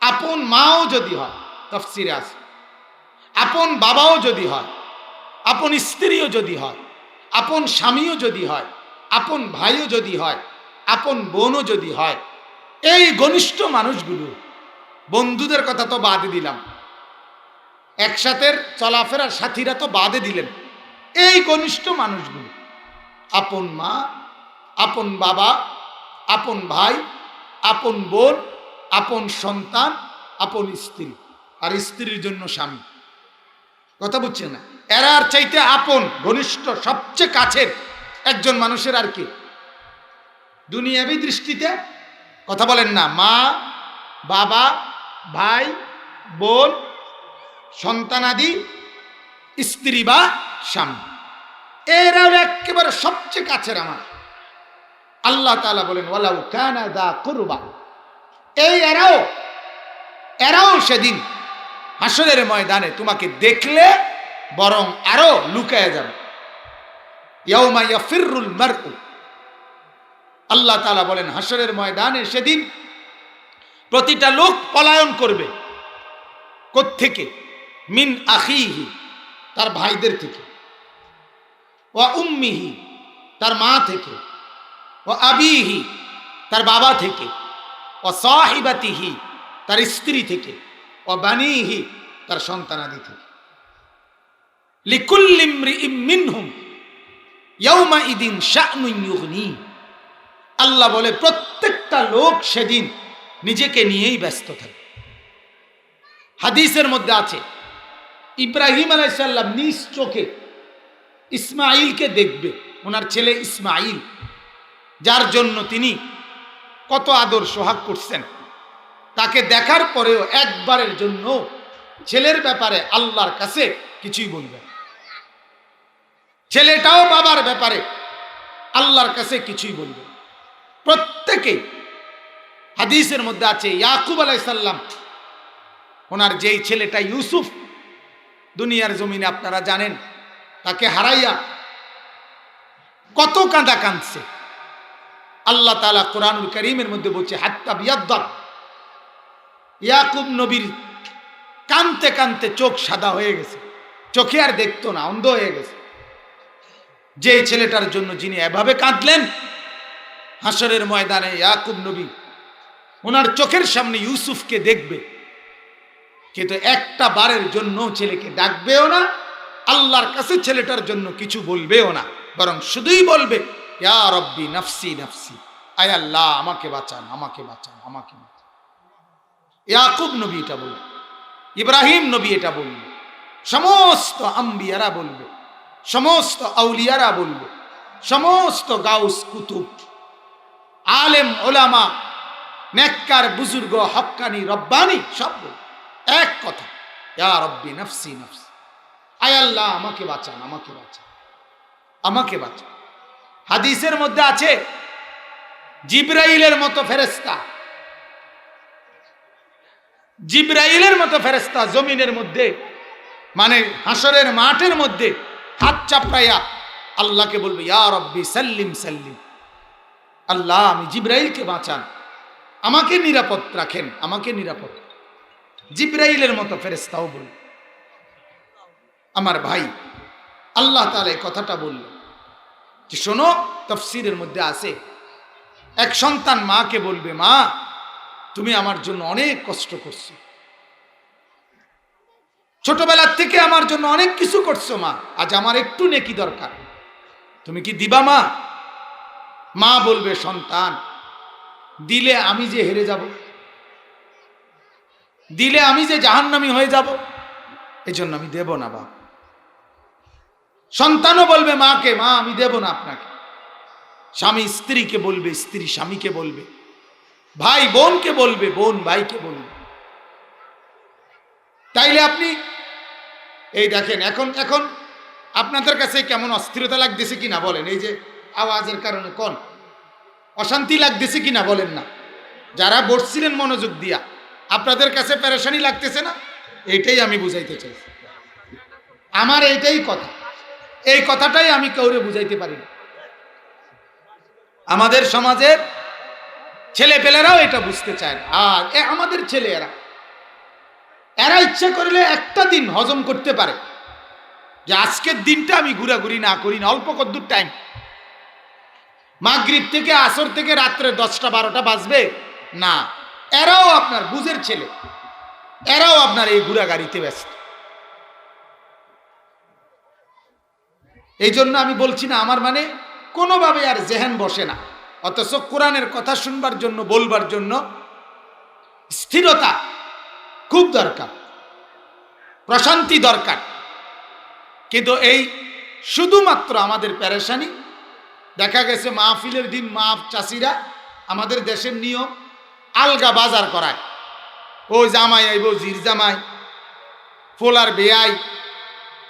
আপন মাও যদি হয়, তাফসিরে আছে, আপন বাবাও যদি হয়, আপন স্ত্রীও যদি হয়, আপন স্বামীও যদি হয়, আপন ভাইও যদি হয়, আপন বোনও যদি হয়, এই ঘনিষ্ঠ মানুষগুলো, বন্ধুদের কথা তো বাদে দিলাম, একসাথে চলাফেরার সাথীরা তো বাদে দিলেন, এই ঘনিষ্ঠ মানুষগুলো আপন মা, আপন বাবা, আপন ভাই, আপন বোন, আপন সন্তান, আপন স্ত্রী, আর স্ত্রীর জন্য স্বামী, কথা বুঝছেন না? এরা আর চাইতে আপন ঘনিষ্ঠ সবচেয়ে কাছের একজন মানুষের আর কি দুনিয়াবী দৃষ্টিতে, কথা বলেন না, মা, বাবা, ভাই, বোন, সন্তানাদি, স্ত্রী বা স্বামী, এরা একেবারে সবচেয়ে কাছের আমার। আল্লাহ তাআলা বলেন ওয়ালাউ কানা দা কুরবা, এই এরাও সেদিন হাসরের ময়দানে তোমাকে দেখলে বরং আরো লুকায়া যাবে। ইয়াউমা ইয়াফিরুল মারউ, আল্লাহ তাআলা বলেন হাসরের ময়দানে সেদিন প্রতিটা লোক পলায়ন করবে। কোত্থেকে? মিন আখিহি, তার ভাইদের থেকে, ওয়া উম্মিহি, তার মা থেকে, ওয়া আবিহি, তার বাবা থেকে, ওয়া সাহিবাতিহি, তার স্ত্রী থেকে, ওয়া বানিহি, তার সন্তানাদি থেকে। লিকুল্লি ইমরিইম মিনহুম ইয়াউমা ইদিন শা'নুন ইউগনি, আল্লাহ বলে প্রত্যেকটা লোক সেদিন নিজেকে নিয়েই ব্যস্ত থাকে। হাদিসের মধ্যে আছে ইব্রাহিম আলাইহিস সালাম নিজ চোখে ইসমাঈলকে দেখবে, ওনার ছেলে ইসমাঈল, যার জন্য তিনি কত আদর সোহাগ করছেন, তাকে দেখার পরেও একবারের জন্য ছেলের ব্যাপারে আল্লাহর কাছে কিছুই বলবে না। ছেলেটাও বাবার ব্যাপারে আল্লাহর কাছে কিছুই বলবে না। প্রত্যেকেই, হাদিসের মধ্যে আছে ইয়াকুব আলাইহিস সালাম, ওনার যেই ছেলেটা ইউসুফ, দুনিয়ার জমিনে আপনারা জানেন তাকে হারাইয়া কত কাঁদা কাঁদছে। আল্লাহ তাআলা কোরআনুল কারীমের মধ্যে বলছে হাত্তা বিয়াদ্দাত, ইয়াকুব নবীর কাঁদতে কাঁদতে চোখ সাদা হয়ে গেছে, চোখে আর দেখতো না, অন্ধ হয়ে গেছে। যে ছেলেটার জন্য যিনি এভাবে কাঁদলেন, হাসরের ময়দানে ইয়াকুব নবী ওনার চোখের সামনে ইউসুফকে দেখবে, কিন্তু একটা বারের জন্য ছেলেকে ডাকবেও না, আল্লাহর কাছে ছেলেটার জন্য কিছু বলবেও না, বরং শুধুই বলবে ইয়া রব্বি নাফসি নাফসি, আয় আল্লাহ আমাকে বাঁচান, আমাকে বাঁচান, আমাকে বাঁচান। ইয়াকুব নবী এটা বলবে, ইব্রাহিম নবী এটা বলবে, সমস্ত আম্বিয়ারা বলবে, সমস্ত আউলিয়ারা বলবে, সমস্ত গাউস কুতুব, আলেম ওলামা, নেককার বুজুর্গ, হক্কানি, রব্বানি সব বলবে এক কথা, ইয়া রব্বি নাফসি নাফসি, আয় আল্লাহ আমাকে বাঁচান, আমাকে বাঁচান, আমাকে বাঁচান। হাদিসের মধ্যে আছে জিবরাইলের মতো ফেরেশতা, জিবরাইলের মতো ফেরেশতা জমিনের মধ্যে, মানে হাসরের মাঠের মধ্যে হাত চাপড়াইয়া আল্লাহকে বলবে ইয়া রব্বি সাল্লিম সাল্লিম, আল্লাহ আমি জিবরাইলকে বাঁচান, আমাকে নিরাপদ রাখেন, আমাকে নিরাপদ। জিবরাইলের মতো ফেরেশতাও বলবে। আমার ভাই, আল্লাহ তাআলা এই কথাটা বলল যে শোনো, তাফসীরের মধ্যে আছে এক সন্তান মাকে বলবে, মা তুমি আমার জন্য অনেক কষ্ট করছো, ছোটবেলার থেকে আমার জন্য অনেক কিছু করছো মা, আজ আমার একটু নেকি দরকার, তুমি কি দিবা মা? মা বলবে, সন্তান দিলে আমি যে হেরে যাব, দিলে আমি যে জাহান্নামী হয়ে যাব, এজন্য আমি দেব না বাবা। সন্তানও বলবে মাকে, মা আমি দেব না আপনাকে। স্বামী স্ত্রীকে বলবে, স্ত্রী স্বামীকে বলবে, ভাই বোনকে বলবে, বোন ভাইকে বলবে। তাইলে আপনি এই দেখেন, এখন এখন আপনাদের কাছে কেমন অস্থিরতা লাগতেছে কিনা বলেন? এই যে আওয়াজের কারণে কোন অশান্তি লাগতেছে কিনা বলেন না? যারা বসছিলেন মনোযোগ দিয়া, আপনাদের কাছে পেরেশানি লাগতেছে না? এইটাই আমি বুঝাইতে চাই। আমার এইটাই কথা, এই কথাটাই আমি কাউরে বুঝাইতে পারি না। আমাদের সমাজের ছেলেপেলেরাও এটা বুঝতে চায় না। আর আমাদের ছেলেরা, এরা ইচ্ছা করলে একটা দিন হজম করতে পারে যে আজকের দিনটা আমি ঘোরাঘুরি না করি না, অল্প কদ্দুর টাইম, মাগরিব থেকে আসর থেকে রাত্রে 10টা 12টা বাজবে না। এরাও আপনার বুঝের ছেলে, এরাও আপনার এই ঘোরা গাড়িতে ব্যস্ত। এই জন্য আমি বলছি না, আমার মানে কোনোভাবে আর জেহেন বসে না। অথচ কোরআনের কথা শুনবার জন্য, বলবার জন্য স্থিরতা খুব দরকার, প্রশান্তি দরকার। কিন্তু এই শুধুমাত্র আমাদের পেরেশানি, দেখা গেছে মাহফিলের দিন চাষিরা আমাদের দেশের নিয়ম আলগা বাজার করায়। ও জামাই আইব, জির জামাই, ফোলার বেয়াই,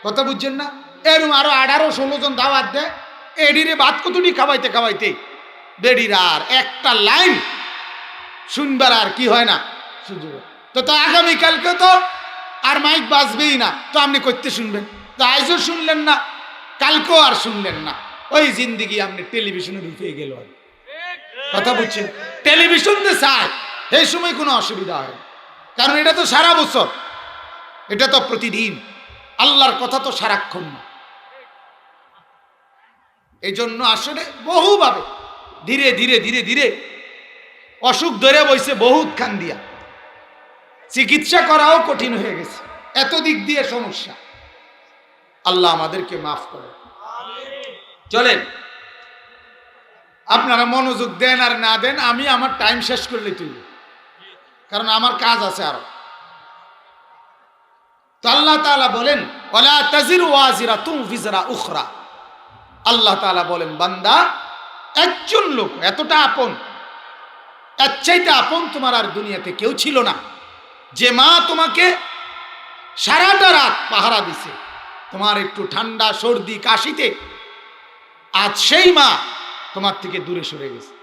কথা বুঝছেন না? এরম আরো 18-16 জন দাওয়াত দেয়, এডিরে ভাত কতটি খাওয়াইতে খাওয়াইতে বেডির আর একটা লাইন শুনবার আর কি হয় না সুযোগ। তো আগামীকালকে তো আর মাইক বাজবেই না, তো আপনি করতে শুনবেন? তো আজও শুনলেন না, কালকেও আর শুনলেন না। ওই জিন্দিগি আপনি টেলিভিশনে ঢুকে গেল। কথা বুঝছেন? টেলিভিশন দিয়ে চায় এই সময় কোনো অসুবিধা হয়, কারণ এটা তো সারা বছর, এটা তো প্রতিদিন, আল্লাহর কথা তো সারাক্ষণ না। এই জন্য আসলে বহুভাবে ধীরে ধীরে ধীরে ধীরে অসুখ ধরে বইছে, বহুত খান দিয়া চিকিৎসা করাও কঠিন হয়ে গেছে, এত দিক দিয়ে সমস্যা। আল্লাহ আমাদেরকে মাফ করে। চলেন, আপনারা মনোযোগ দেন আর না দেন, আমি আমার টাইম শেষ করলে তুই, কারণ আমার কাজ আছে আরো। তো আল্লাহ তাআলা বলেন, ওয়ালা তাজিরু ওয়াজিরাতুন বিজরা উখরা। আল্লাহ তাআলা বলেন, বান্দা, একজন লোক এতটা আপন, এর চাইতে আপন তোমার আর দুনিয়াতে কেউ ছিল না। যে মা তোমাকে সারাটা রাত পাহারা দিছে, তোমার একটু ঠান্ডা সর্দি কাশিতে, আজ সেই মা তোমার থেকে দূরে সরে গেছে,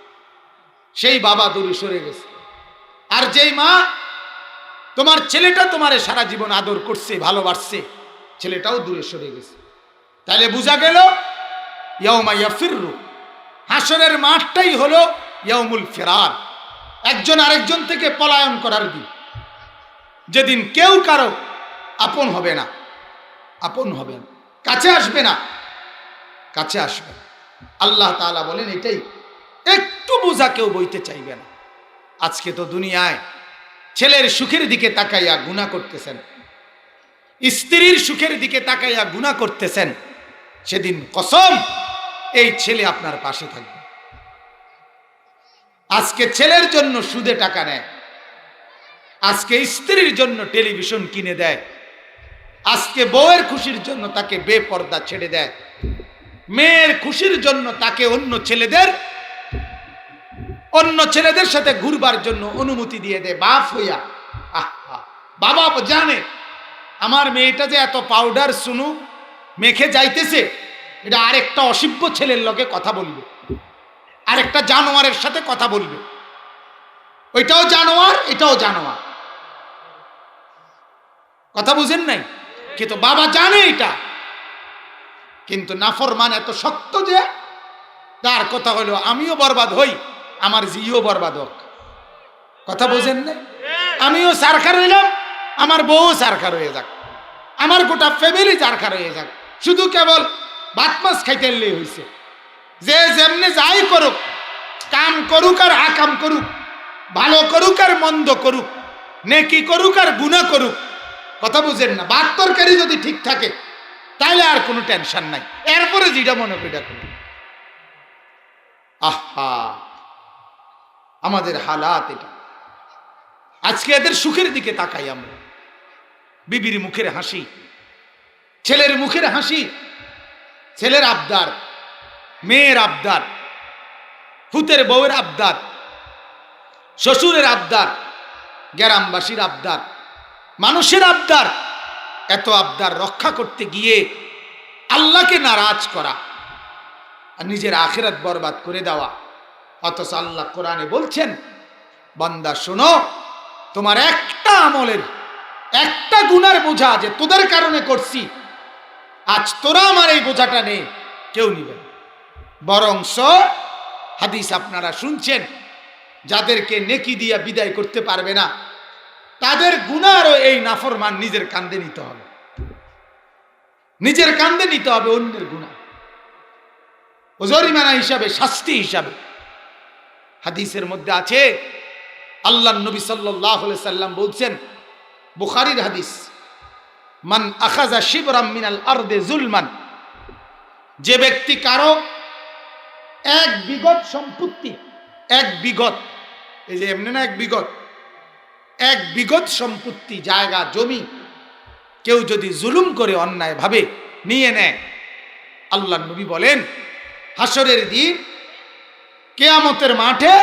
সেই বাবা দূরে সরে গেছে। আর যেই মা তোমার ছেলেটা তোমারে সারা জীবন আদর করছে, ভালোবাসছে, ছেলেটাও দূরে সরে গেছে। তাহলে বোঝা গেল ইয়াউমা ইয়াফিররু, হাসরের মাঠটাই হলো ইয়াউমুল ফিরার, একজন আরেকজন থেকে পলায়ন করার দিন, যেদিন কেউ কারো আপন হবে না, আপন হবে না, কাছে আসবে না, কাছে আসবে না। আল্লাহ তাআলা বলেন এটাই, একটু বোঝা কেউ বইতে চাইবে না। আজকে তো দুনিয়ায় ছেলের সুখের দিকে তাকাইয়া গুনাহ করতেছেন, স্ত্রীর সুখের দিকে তাকাইয়া গুনাহ করতেছেন, সেদিন কসম এই ছেলে আপনার পাশে থাকবে। আজকে ছেলের জন্য সুদে টাকা নেয়, আজকে স্ত্রীর জন্য টেলিভিশন কিনে দেয়, আজকে বউয়ের খুশির জন্য তাকে বেপর্দা ছেড়ে দেয়, মেয়ের খুশির জন্য তাকে অন্য ছেলেদের সাথে ঘুরবার জন্য অনুমতি দিয়ে দেয় বাপ হইয়া। বাবা জানে আমার মেয়েটা যে এত পাউডার সুনু মেখে যাইতেছে, এটা আরেকটা অসভ্য ছেলের লগে কথা বলবে, আরেকটা জানোয়ারের সাথে কথা বলবে, ওইটাও জানোয়ার এটাও জানোয়ার। কথা বুঝেন নাই? কিন্তু বাবা জানে এটা, কিন্তু নাফরমান এত শক্ত যে তার কথা হলো আমিও বরবাদ হই, আমার জিও বরবাদ হোক। কথা বুঝেন না? আমিও সারখার হইলাম, আমার বউ সারখার হয়ে যাক, আমার গোটা ফ্যামিলি সারখার হয়ে যাক, শুধু কেবল ভাত মাছ খাইতে এলেই হয়েছে। যে যেমনে যাই করুক, কাম করুক আর আকাম করুক, ভালো করুক আর মন্দ করুক, নেকি করুক আর গুনাহ করুক, কথা বুঝেন না? ভাত তরকারি যদি ঠিক থাকে তাহলে আর কোনো টেনশন নাই, এরপরে যেটা মনে করি এটা করুন। আহা, আমাদের হালাত এটা। আজকে এদের সুখের দিকে তাকাই আমরা, বিবির মুখের হাসি, ছেলের মুখের হাসি, ছেলের আবদার, মেয়ের আবদার, ফুতের বউয়ের আবদার, শ্বশুরের আবদার, গ্রামবাসীর আবদার, মানুষের আবদার। এত আবদার রক্ষা করতে গিয়ে আল্লাহকে নারাজ করা আর নিজের আখিরাত বরবাদ করে দেওয়া। অথচ আল্লাহ কোরআনে বলছেন, বান্দা শোনো, তোমার একটা আমলের একটা গুনার বোঝা যে তোদের কারণে করছি, আজ তোরা আমার এই বোঝাটা নেই, কেউ নিবে না। বরংস হাদিস আপনারা শুনছেন, যাদেরকে নেকি দিয়া বিদায় করতে পারবে না তাদের গুনারও এই নাফরমান নিজের কান্দে নিতে হবে, নিজের কান্দে নিতে হবে অন্যের গুনাহ, ও জরিমানা হিসাবে, শাস্তি হিসাবে। হাদিসের মধ্যে আছে, আল্লাহর নবী সাল্লাল্লাহু আলাইহি সাল্লাম বলছেন, বুখারীর হাদিস, মান আখাযা শিবরাম মিনাল আরদি যুলমান, যে ব্যক্তি কারো এক বিগত সম্পত্তি, এক বিগত, এই যে এমনি না, এক বিগত, এক বিগত সম্পত্তি, জায়গা জমি কেউ যদি জুলুম করে অন্যায় ভাবে নিয়ে নেয়, আল্লাহর নবী বলেন হাসরের দিন কিয়ামতের মাঠে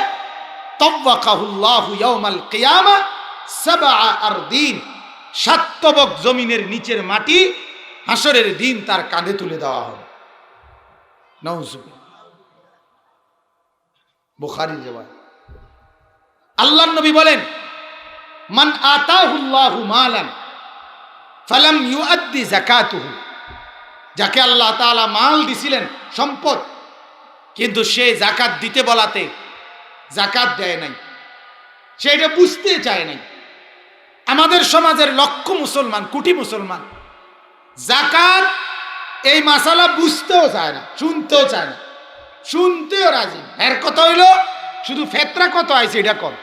তাওয়াকাহুল্লাহু ইয়াউমাল কিয়ামা সাবআ আরদিন, 7 তবক জমিনের নিচের মাটি হাসরের দিন তার কাঁধে তুলে দেওয়া হবে। নাউজুবিল্লাহ। বুখারীর রিওয়ায়াত। আল্লাহর নবী বলেন, মান আতাহুল্লাহু মালান ফালাম ইউআদ্দি যাকাতুহু, যাকে আল্লাহ তাআলা মাল দিছিলেন, সম্পদ, কিন্তু সে যাকাত দিতে বলাতে যাকাত দেয় নাই, সে এটা বুঝতে চায় নাই। আমাদের সমাজের লক্ষ মুসলমান, কোটি মুসলমান যাকাত এই মাসালা বুঝতেও চায় না, শুনতেও চায় না, শুনতেও রাজি। এর কথা হইল শুধু ফেতরা কত আইছে এটা কর,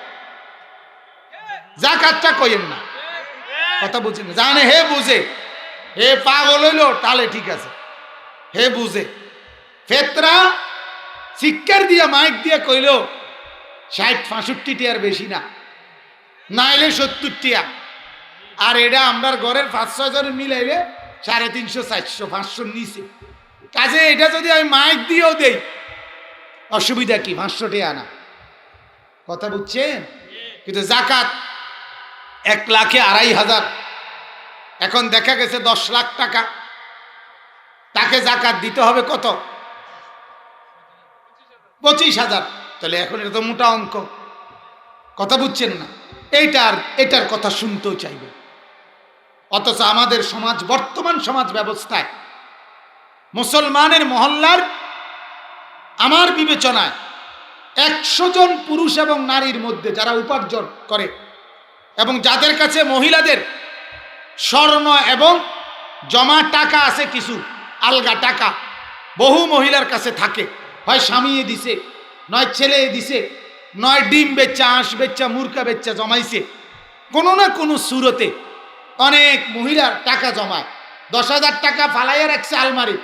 যাকাতটা কইেন না, কথা বুঝেন না, জানে হে বুঝে, হে পাগল হইল তাহলে ঠিক আছে, হে বুঝে। ফেতরা শিক্ষার দিয়া মাইক দিয়া কইল 60-65 টিয়ার বেশি না, নাইলে 70 টিয়া, আর এটা আমরা ঘরের 5-6 জন মিলাইলে 350-400-500 নিচে। কাজে এটা যদি আমি মাইক দিয়েও দেই, অসুবিধা কি? 500 টিয়া না, কথা বুঝছেন? কিন্তু যাকাত 1 লাখে 2,500, এখন দেখা গেছে 10 লাখ টাকা, তাকে যাকাত দিতে হবে কত? 25,000। তাহলে এখন এটা তো মোটা অঙ্ক, কথা বুঝছেন না? এটার কথা শুনতেও চাইবে। অথচ আমাদের সমাজ, বর্তমান সমাজ ব্যবস্থায় মুসলমানের মহল্লার আমার বিবেচনায় 100 জন পুরুষ এবং নারীর মধ্যে যারা উপার্জন করে এবং যাদের কাছে মহিলাদের স্বর্ণ এবং জমা টাকা আছে, কিছু আলগা টাকা বহু মহিলার কাছে থাকে, হয় স্বামীয়ে দিছে, নয় ছেলে দিছে, নয় ডিম বেচা, আঁশ বেচা, মুরকা বেচা জমাইছে, কোনো না কোনো সুরতে অনেক মহিলার টাকা জমায়। 10,000 টাকা ফালাইয়া রাখছে আলমারি,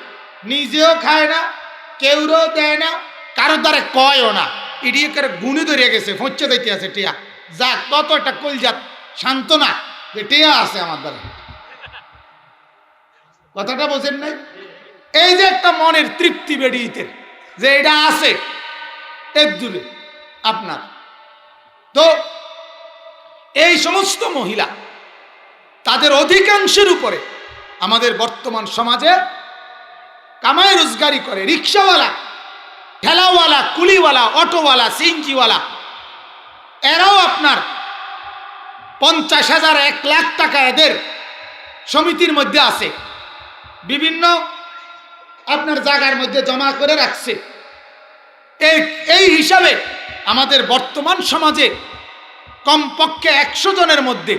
নিজেও খায় না, কেউরও দেয় না, কারো দ্বারা কয়ও না, ইডিয়ে করে গুণে ধরিয়া গেছে, ফচ্ছে দিতে আছে টিয়া, যাক তত একটা কলজাত সান্ত্বনা যে টিয়া আছে আমার দ্বারা। কথাটা বোঝেন নাই? এই যে একটা মনের তৃপ্তি বেরিয়েছে যে এটা আছে এর দূরে আপনার। তো এই সমস্ত মহিলা, তাদের অধিকাংশের উপরে আমাদের বর্তমান সমাজে কামাই রোজগারি করে, রিক্সাওয়ালা, ঠেলাওয়ালা, কুলিওয়ালা, অটোওয়ালা, সিএনজিওয়ালা, এরাও আপনার 50,000, 1 লাখ টাকা এদের সমিতির মধ্যে আছে, বিভিন্ন আপনার জায়গার মধ্যে জমা করে রাখছে। এই হিসাবে আমাদের বর্তমান সমাজে কমপক্ষে 100 জনের মধ্যে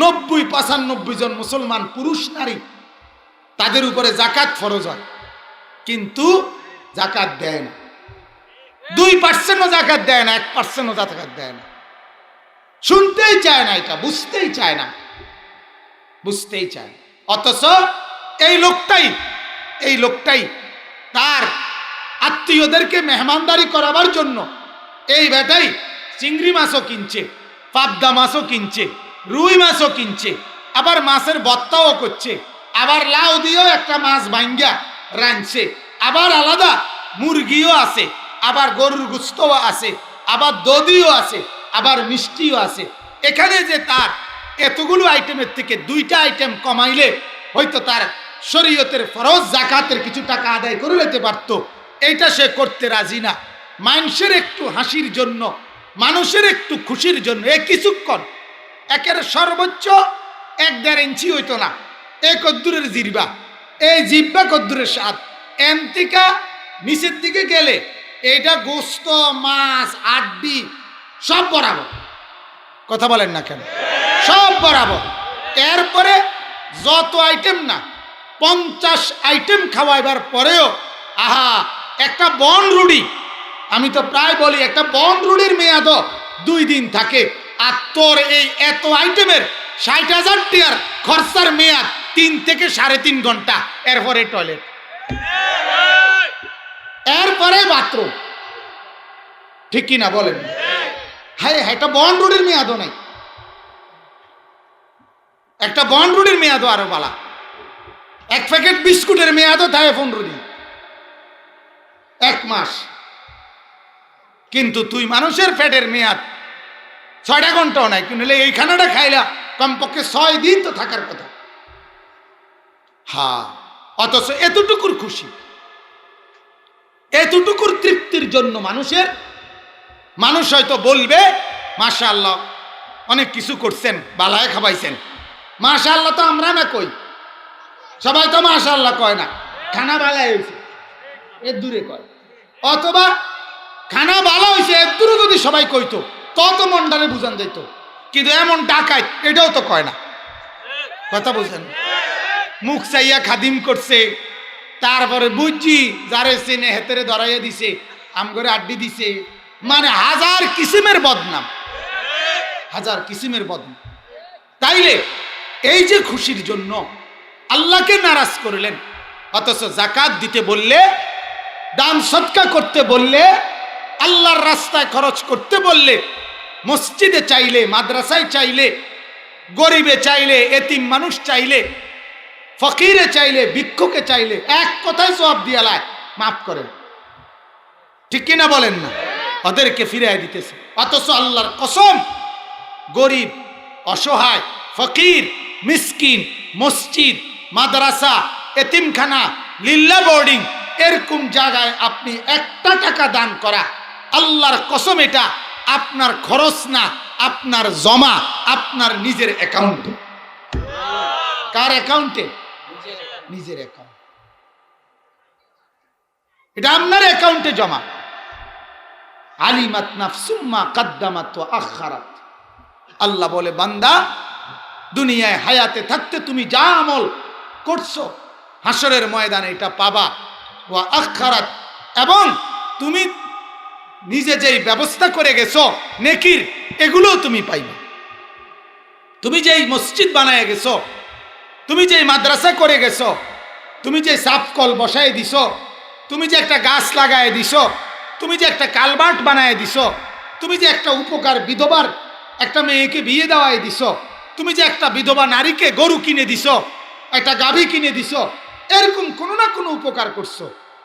90-95 জন মুসলমান পুরুষ নারী তাদের উপরে জাকাত ফরজ হয়, কিন্তু জাকাত দেয় না। 2%ও জাকাত দেয় না, 1%ও জাকাত দেয় না। শুনতেই চায় না, এটা বুঝতেই চায় না, বুঝতেই চায়। অথচ এই লোকটাই তার আত্মীয়দেরকে মেহমানদারি করাবার জন্য এই বেটাই চিংড়ি মাছও কিনছে, পাবদা মাছও কিনছে, রুই মাছও কিনছে, আবার মাছের ভর্তাও করছে, আবার লাউ দিয়েও একটা মাছ ভাঙ্গা রাঁধছে, আবার আলাদা মুরগিও আছে, আবার গরুর গোশতও আছে, আবার দধিও আছে, আবার মিষ্টিও আছে। এখানে যে তার এতগুলো আইটেমের থেকে 2টা আইটেম কমাইলে হয়তো তার শরীয়তের ফরজ জাকাতের কিছু টাকা আদায় করে নিতে পারত, এইটা সে করতে রাজি না। মানুষের একটু হাসির জন্য, মানুষের একটু খুশির জন্য এ কিছুক্ষণ একের সর্বোচ্চ 1-1.5 ইঞ্চি হইতো না, এ কদ্দুরের জিরবা, এই জিব্বা কদ্দুরের স্বাদ, এন্তিকা নিচের দিকে গেলে এইটা গোস্ত, মাছ, আড্ডি সব বরাবর। কথা বলেন না কেন? সব বরাবর। এরপরে যত আইটেম না 50 আইটেম খাওয়াইবার পরেও আহা, একটা বন রুটি, আমি তো প্রায় বলি একটা বন রুটির মেয়াদও 2 দিন থাকে, আর তোর এই এত আইটেমের 60,000 টাকার খরচার মেয়াদ 3 থেকে 3.5 ঘন্টা। এরপরে টয়লেট, এরপরে বাথরুম, ঠিক কিনা বলেন? হ্যাঁ, একটা বন রুটির মেয়াদও নাই, একটা বন রুটির মেয়াদও আরো বালা, 1 প্যাকেট বিস্কুটের মেয়াদও থাকে 15 দিন, 1 মাস। কিন্তু তুই মানুষের পেটের মেয়াদ 6টা ঘন্টাও নাই, কিন্তু এই খানাটা খাইলা কমপক্ষে 6 দিন তো থাকার কথা। হ্যাঁ, অথচ এতটুকুর খুশি, এতটুকুর তৃপ্তির জন্য মানুষ হয়তো বলবে মাশাআল্লাহ অনেক কিছু করছেন, বালায় খাবাইছেন, মাশাআল্লাহ তো আমরা না কই, সবাই তো মাশাআল্লাহ কয় না, খানা বালায় হয়েছে এর দূরে কয়, অথবা খানা ভালো হয়েছে এর দূরে যদি সবাই কইতো তত মনটারে বুঝান যেত, কিন্তু এমন ডাকায় এটাও তো কয় না। কথা বুঝেন? মুখ চাইয়া খাদিম করছে, তারপরে বুঝছি যারে চেনে হেতেরে ধরাইয়া দিছে, আম করে আড্ডি দিছে, মানে 1000 কিসিমের বদনাম, 1000 কিসিমের বদনাম। তাইলে এই যে খুশির জন্য আল্লাহকে নারাজ করলেন, অথচ জাকাত দিতে বললে, দান সদকা করতে বললে, আল্লাহর রাস্তায় খরচ করতে বললে, মসজিদে চাইলে, মাদ্রাসায় চাইলে, গরিবে চাইলে, এতিম মানুষ চাইলে, ফকিরে চাইলে, ভিক্ষুকে চাইলে এক কথায় জবাব দিয়া লায়, মাফ করেন, ঠিক কিনা বলেন না? ওদেরকে ফিরিয়ে দিতেছে। অথচ আল্লাহর কসম, গরিব, অসহায়, ফকির, মিসকিন, মসজিদ, মাদ্রাসা, এতিমখানা, লিল্লা বোর্ডিং, এরকম জায়গায় আপনি 1টা টাকা দান করা, আল্লাহর কসম এটা আপনার খরচ না, আপনার জমা, আপনার নিজের অ্যাকাউন্টে। কার অ্যাকাউন্টে? নিজের অ্যাকাউন্ট, এটা আপনার অ্যাকাউন্টে জমা। আলিমাত নাফসুম মা কদ্দামাত ওয়া আখারাত। আল্লাহ বলে, বান্দা দুনিয়ায় হায়াতে থাকতে তুমি যা আমল করছো হাসরের ময়দানে এটা পাবা। ওয়া আখারাত, এবং তুমি নিজে যেই ব্যবস্থা করে গেছো নেকির, এগুলো তুমি পাইবা। তুমি যেই মসজিদ বানায় গেছো, তুমি যেই মাদ্রাসা করে গেছো, তুমি যে সাফ কল বসায় দিছো, তুমি যে একটা গাছ লাগায় দিছো, তুমি যে একটা কালভার্ট বানায় দিছো, তুমি যে একটা উপকার বিধবার একটা মেয়েকে বিয়ে দেওয়ায় দিছো, তুমি যে একটা বিধবা নারীকে গরু কিনে দিছো, একটা গাভী কিনে দিছো, এরকম কোনো না কোনো উপকার করছো।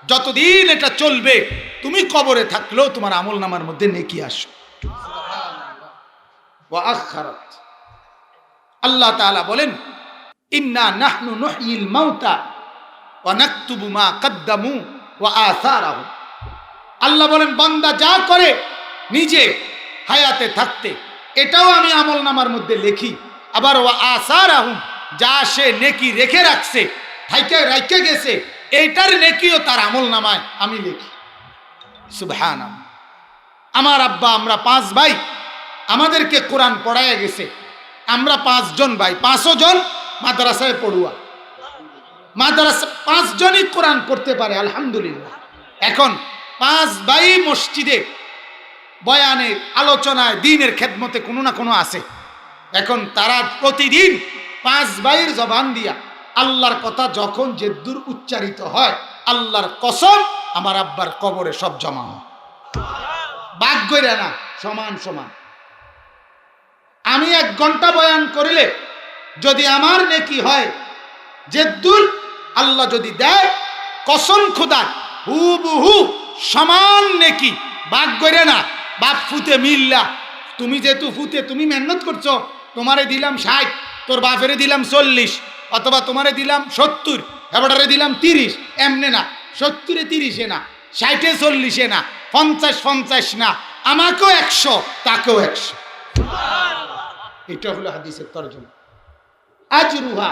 যতদিন এটা চলবে, তুমি কবরে থাকলেও তোমার আমল নামার মধ্যে নেকি আসো। ওয়া আখারাত, আল্লাহ তাআলা বলেন, ইন্না নাহনু নুহয়িল মাউতা ওয়া নাকতুবু মা কদ্দামু ওয়া আসারাহু। আল্লাহ বলেন, বান্দা যা করে নিজে হায়াতে থাকতে, এটাও আমি আমল নামার মধ্যে লিখি। আবার ওয়া আসারাহু, যা সে নেকি রেখে রাখছে, রাখে গেছে, এইটার নেকিও তার আমল নামায় আমি লিখি। সুবহানাল্লাহ। আমার আব্বা, আমরা 5 ভাই, আমাদেরকে কোরআন পড়ায় গেছে, আমরা 5 জন ভাই, 5 জন মাদ্রাসায় পড়ুয়া, মাদ্রাসা 5 জনই কোরআন পড়তে পারে আলহামদুলিল্লাহ। এখন 5 ভাই মসজিদে বয়ানে আলোচনায় দ্বীনের খেদমতে কোনো না কোনো আছে। এখন তারা প্রতিদিন 5 ভাইয়ের জবান দিয়া আল্লাহর কথা যখন যেদুর উচ্চারিত হয়, আল্লাহর কসম আমার আব্বার কবরে সব জমা হয়, ভাগ কইরা না, সমান সমান। আমি 1 ঘন্টা বয়ান করিলে যদি আমার নেকি হয় যেদুর আল্লাহ যদি দেয়, কসম খোদা হুবহু সমান নেকি, ভাগ কইরা না। বাপ ফুতে মিল্লা, তুমি যেহেতু ফুতে তুমি মেহনত করছো, তোমারে দিলাম 60, তোর বাপেরে দিলাম 40, অথবা তোমারে দিলাম 70, হেবাটারে দিলাম 30, এমনে না, 70-এ 30-এ না, 60-এ 40-এ না, 50-50 না, আমাকেও 100 তাকেও 100। এটা হলো হাদিসের তরজমা। আজরুহা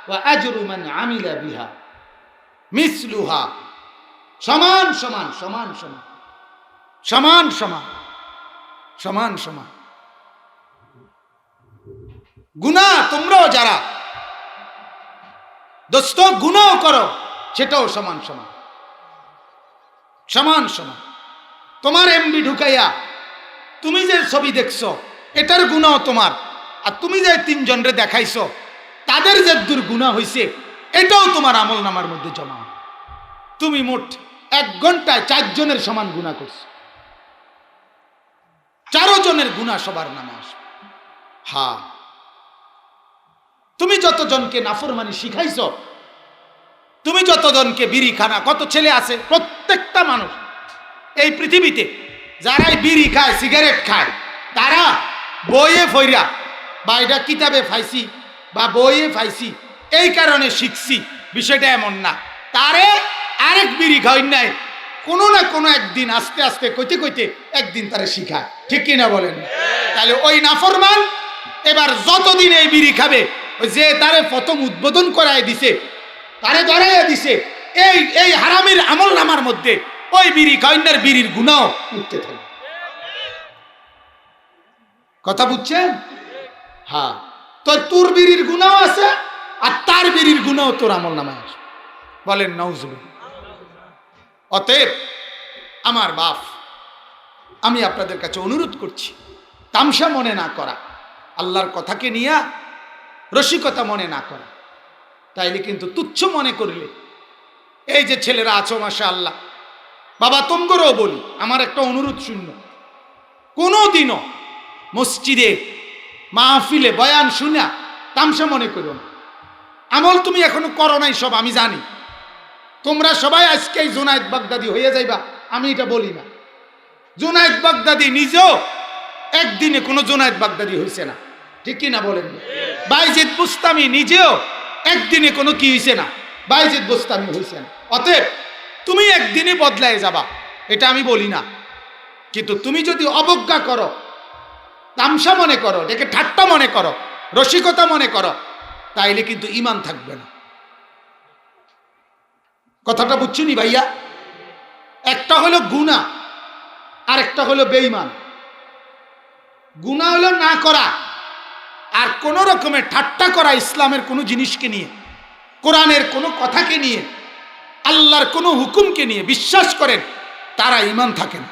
ওয়া আজরু মান আমিলা বিহা মিসলুহা, সমান সমান, সমান সমান, সমান সমান, সমান সমান। গুনাহ তোমরাও যারা দোস্ত গুনাহ করো, সেটাও সমান সমান, সমান সমান। তোমার এমবি ঢুকাইয়া তুমি যে ছবি দেখছো এটার গুনাহ তোমার, আর তুমি যে 3 জনরে দেখাইছো তাদের যে দূর গুনাহ হইছে এটাও তোমার আমল নামার মধ্যে জমা। তুমি মোট 1 ঘন্টায় 4 জনের সমান গুনাহ করছো, 4 জনের গুনাহ সবার নামে আসবে। হ্যাঁ, তুমি যতজনকে নাফরমানি শিখাইছো, তুমি যতজনকে বিড়ি খানা, কত ছেলে আছে, প্রত্যেকটা মানুষ এই পৃথিবীতে যারাই বিড়ি খায় সিগারেট খায়, তারা বইয়ে ফইরা বা এটা কিতাবে পাইছি বা বইয়ে পাইছি এই কারণে শিখছি, বিষয়টা এমন না। তারে আরেক বিড়ি খাওয়াই নাই, কোনো না কোনো একদিন আস্তে আস্তে কইতে কইতে একদিন তারে শিখায়, ঠিক কিনা বলেন? তাহলে ওই নাফরমান এবার যতদিন এই বিড়ি খাবে, ওই যে তারে প্রথম উদ্বোধন করায় দিছে, তারে ধরাইয়া দিছে, এই হারামির আমল নামার মধ্যে ওই বিড়ি খাওয়াইনার বিড়ির গুনাহ উঠতে থাকে। কথা বুঝছেন? হ্যাঁ, তোর বিড়ির গুনাহ আছে আর তার বিড়ির গুনাহ তোর আমল নামায় আসে। বলেন নাউজুবিল্লাহ। অতএব আমার বাপ, আমি আপনাদের কাছে অনুরোধ করছি, তামসা মনে না করা, আল্লাহর কথাকে নিয়ে রসিকতা মনে না করা, তাইলে কিন্তু তুচ্ছ মনে করলে, এই যে ছেলেরা আছো মাশাআল্লাহ, বাবা তোমগরও বলি, আমার একটা অনুরোধ শূন্য, কোনোদিনও মসজিদে মাহফিলে বয়ান শুনা তামসা মনে করো না। আমল তুমি এখনো করো নাই সব আমি জানি, তোমরা সবাই আজকেই জুনায়েদ বাগদাদি হয়ে যাইবা, আমি এটা বলি না। জুনায়েদ বাগদাদি নিজেও একদিনে কোনো জুনায়েদ বাগদাদি হয়েছে না, ঠিক কি না বলেন? বাইজিদ বুস্তামি নিজেও একদিনে কোনো কি হয়েছে না, বাইজিদ বুস্তামি হয়েছে না। অতএব তুমি একদিনে বদলায় যাবা, এটা আমি বলি না, কিন্তু তুমি যদি অবজ্ঞা করো, তামসা মনে করো, এটাকে ঠাট্টা মনে করো, রসিকতা মনে করো, তাইলে কিন্তু ঈমান থাকবে না। কথাটা বুঝছনি ভাইয়া? একটা হলো গুনাহ আর একটা হলো বেঈমান। গুনাহ হলো না করা, আর কোন রকমের ঠাট্টা করা ইসলামের কোনো জিনিসকে নিয়ে, কোরআনের কোনো কথাকে নিয়ে, আল্লাহর কোনো হুকুমকে নিয়ে বিশ্বাস করেন, তারা ঈমান থাকে না।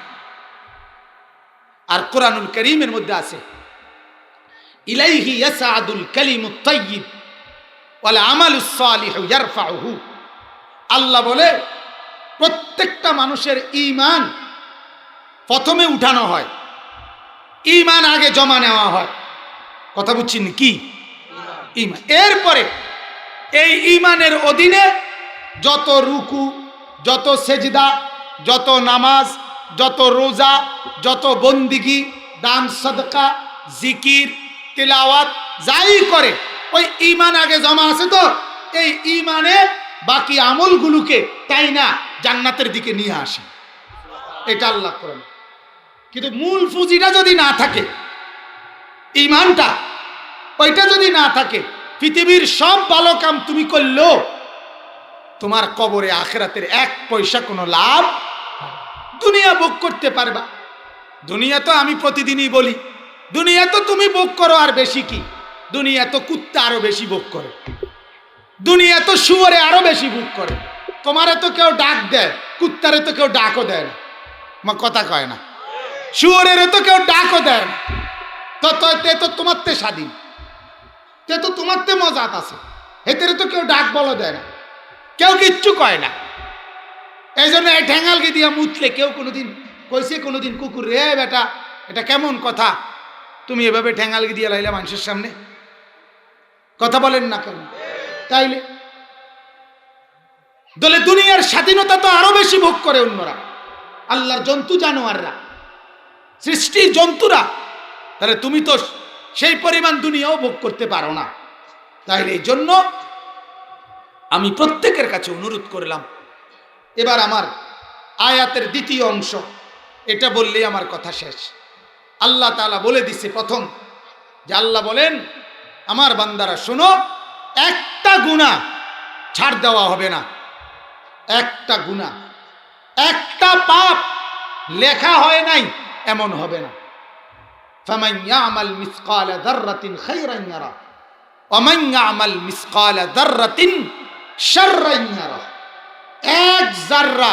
আর কোরআনুল কারীমের মধ্যে আছে, ইলাইহি ইয়াসআদুল কালিমুত তাইয়্যিব ওয়াল আমালুস সালিহু ইয়ারফাউহু। আল্লাহ বলে প্রত্যেকটা মানুষের ঈমান প্রথমে উঠানো হয়, ঈমান আগে জমা নেওয়া হয়। কথা বুঝছেন কি? ঈমান। এরপরে এই ঈমানের অধীনে যত রুকু, যত সেজদা, যত নামাজ, যত রোজা, যত বন্দিগি, দান সাদকা, জিকির, তিলাওয়াত যাই করে, ওই ঈমান আগে জমা আছে। তো এই ঈমানে বাকি আমলগুলোকে তাই না জান্নাতের দিকে নিয়ে আসে, এটা আল্লাহ করেন। কিন্তু মূল পুঁজিটা যদি না থাকে, ঈমানটা ওইটা যদি না থাকে, পৃথিবীর সব ভালো কাম তুমি করলো, তোমার কবরে আখিরাতের 1 পয়সা কোনো লাভ। দুনিয়া ভোগ করতে পারবা, দুনিয়া তো আমি প্রতিদিনই বলি, দুনিয়া তো তুমি ভোগ করো, আর বেশি কি? দুনিয়া তো কুত্তা আরো বেশি ভোগ করে, দুনিয়া তো শুয়োরে আরো বেশি ভোগ করে। তোমারে তো কেউ ডাক দেয়, কুত্তারে তো কেউ ডাকও দেয় না, আমার কথা কয় না। শুয়োরের তো কেউ ডাকও দেয় না, তে তো তোমার তে স্বাধীন, তে তো তোমার তে মজাত আছে, হেতের তো কেউ ডাক বলো দেয় না, কেউ কিচ্ছু কয় না। এই জন্য এই ঠ্যাঙালকে দিয়া মুতলে কেউ কোনোদিন কইছে কোনোদিন কুকুর রে বেটা এটা কেমন কথা, তুমি এভাবে ঠ্যাঙালকে দিয়া লাইলা মানুষের সামনে? কথা বলেন না কেন? তাইলে দলে দুনিয়ার স্বাধীনতা তো আরো বেশি ভোগ করে অন্যরা, আল্লাহর জন্তু জানোয়াররা, সৃষ্টির জন্তুরা। তাহলে তুমি তো সেই পরিমাণ দুনিয়াও ভোগ করতে পারো না। তাইলে এই জন্য আমি প্রত্যেকের কাছে অনুরোধ করলাম, এবার আমার আয়াতের দ্বিতীয় অংশ, এটা বললেই আমার কথা শেষ। আল্লাহ তাআলা বলে দিছে প্রথম যে, আল্লাহ বলেন আমার বান্দারা শোনো, একটা গুনাহ ছাড় দেওয়া হবে না, একটা গুনাহ, একটা পাপ লেখা হয় নাই এমন হবে না। ফামান ইয়ামাল মিসকালা যাররাতিন খায়রান ইয়ারা ওয়া মান ইয়ামাল মিসকালা যাররাতিন শাররান ইয়ারা। এক জাররা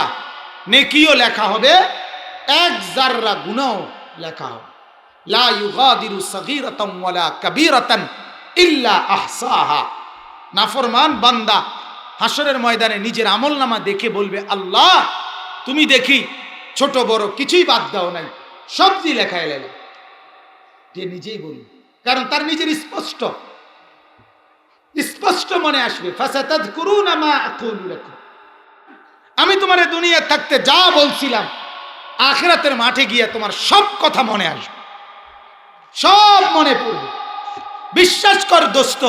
নেকিও লেখা হবে, এক জাররা গুনাহ লেখা হবে। লা ইউগাদিরু সাগীরাতান ওয়ালা কাবীরাতান ইল্লা আহসাহা। নাফরমান বান্দা হাসরের ময়দানে নিজের আমলনামা দেখে বলবে, আল্লাহ তুমি দেখি ছোট বড় কিছুই বাদ দাও নাই, সবই লেখা এলে। যে নিজেই বলি, কারণ তার নিজের স্পষ্ট স্পষ্ট মনে আসবে। ফাসাতাযকুরুনা মা আকুলু লাকুম, আমি তোমার দুনিয়া থাকতে যা বলছিলাম আখিরাতের মাঠে গিয়ে তোমার সব কথা মনে আসবে, সব মনে পড়বে। বিশ্বাস কর দোস্ত,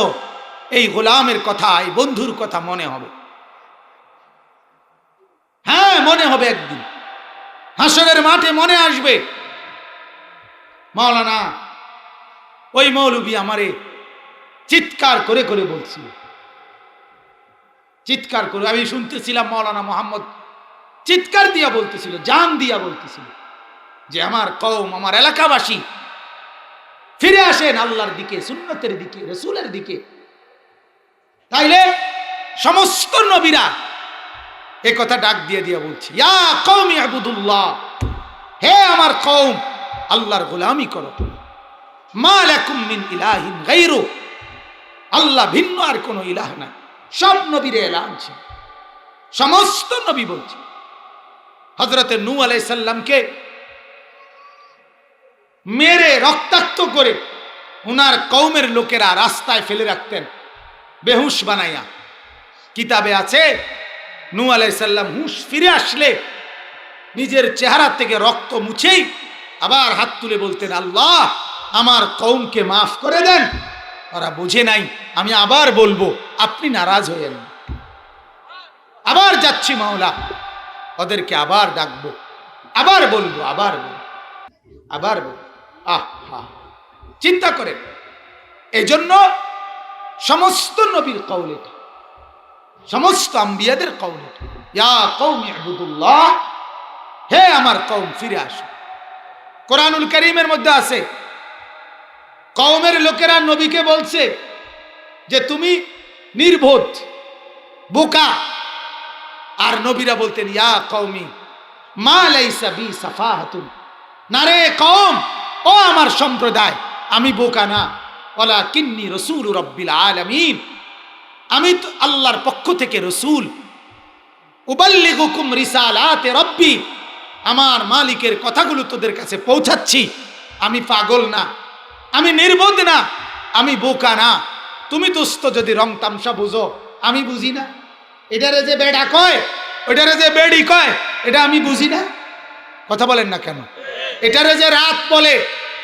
এই গোলামের কথা, এই বন্ধুর কথা মনে হবে। হ্যাঁ মনে হবে, একদিন হাসরের মাঠে মনে আসবে। মাওলানা ওই মৌলবী আমারে চিৎকার করে করে বলছিল, চিৎকার করে আমি শুনতেছিলাম। মাওলানা মোহাম্মদ চিৎকার দিয়া বলতেছিল, জান দিয়া বলতেছিল যে আমার কওম, আমার এলাকাবাসী ফিরে আসেন আল্লাহর দিকে, সুন্নতের দিকে, রাসূলের দিকে। তাইলে সমস্ত নবীরা এই কথা ডাক দিয়ে দিয়া বলছে, ইয়া কওমি ইবুদুল্লাহ, হে আমার কওম আল্লাহর গোলামি করো। মা লাকুম মিন ইলাহিন গায়রু, আল্লাহ ভিন্ন আর কোনো ইলাহ নাই। সব নবীর এলান ছিল, সমস্ত নবী বলছে। হযরতে নূহ আলাইহিস সালামকে মেরে রক্তাক্ত করে ওনার কওমের লোকেরা রাস্তায় ফেলে রাখতেন বেহুশ বানাইয়া। কিতাবে আছে নূহ আলাইহিস সালাম হুঁশ ফিরে আসলে নিজের চেহারা থেকে রক্ত মুছেই আবার হাত তুলে বলতেন, আল্লাহ আমার কওমকে মাফ করে দেন, ওরা বুঝে নাই, আমি আবার বলবো, আপনি নারাজ হয়েন। আবার যাচ্ছি মাওলা, ওদেরকে আবার ডাকবো, আবার বলবো, আবার বলবো, আবার বলবো। চিন্তা করেন, এই জন্য সমস্ত নবীর কওল এটা, সমস্ত আম্বিয়াদের কওল এটা, ইয়া কওমি ইবুদুল্লাহ, হে আমার কওম ফিরে আসো। কোরআনুল কারীমের মধ্যে আছে, কওমের লোকেরা নবীকে বলছে যে তুমি নির্বোধ, বোকা। আর নবীরা বলতেন, ইয়া কওমি মা লাইসা বি সাফাহাতুন, না রে কওম, ও আমার সম্প্রদায়, আমি বোকা না। ওয়ালাকিন্নী রাসূলু রাব্বিল আলামিন, আমি তো আল্লাহর পক্ষ থেকে রাসূল। উবাল্লিগুকুম রিসালাতি রাব্বি, আমার মালিকের কথাগুলো তোদের কাছে পৌঁছাচ্ছি। আমি পাগল না, আমি নির্বোধ না, আমি বোকা না। তুমি দোস্ত যদি রং তামসা বুঝো, আমি বুঝি না। এটারে যে বেড়া কয়, ওইটারে যে বেড়ি কয়, এটা আমি বুঝি না। কথা বলেন না কেন? এটারে যে রাত বলে,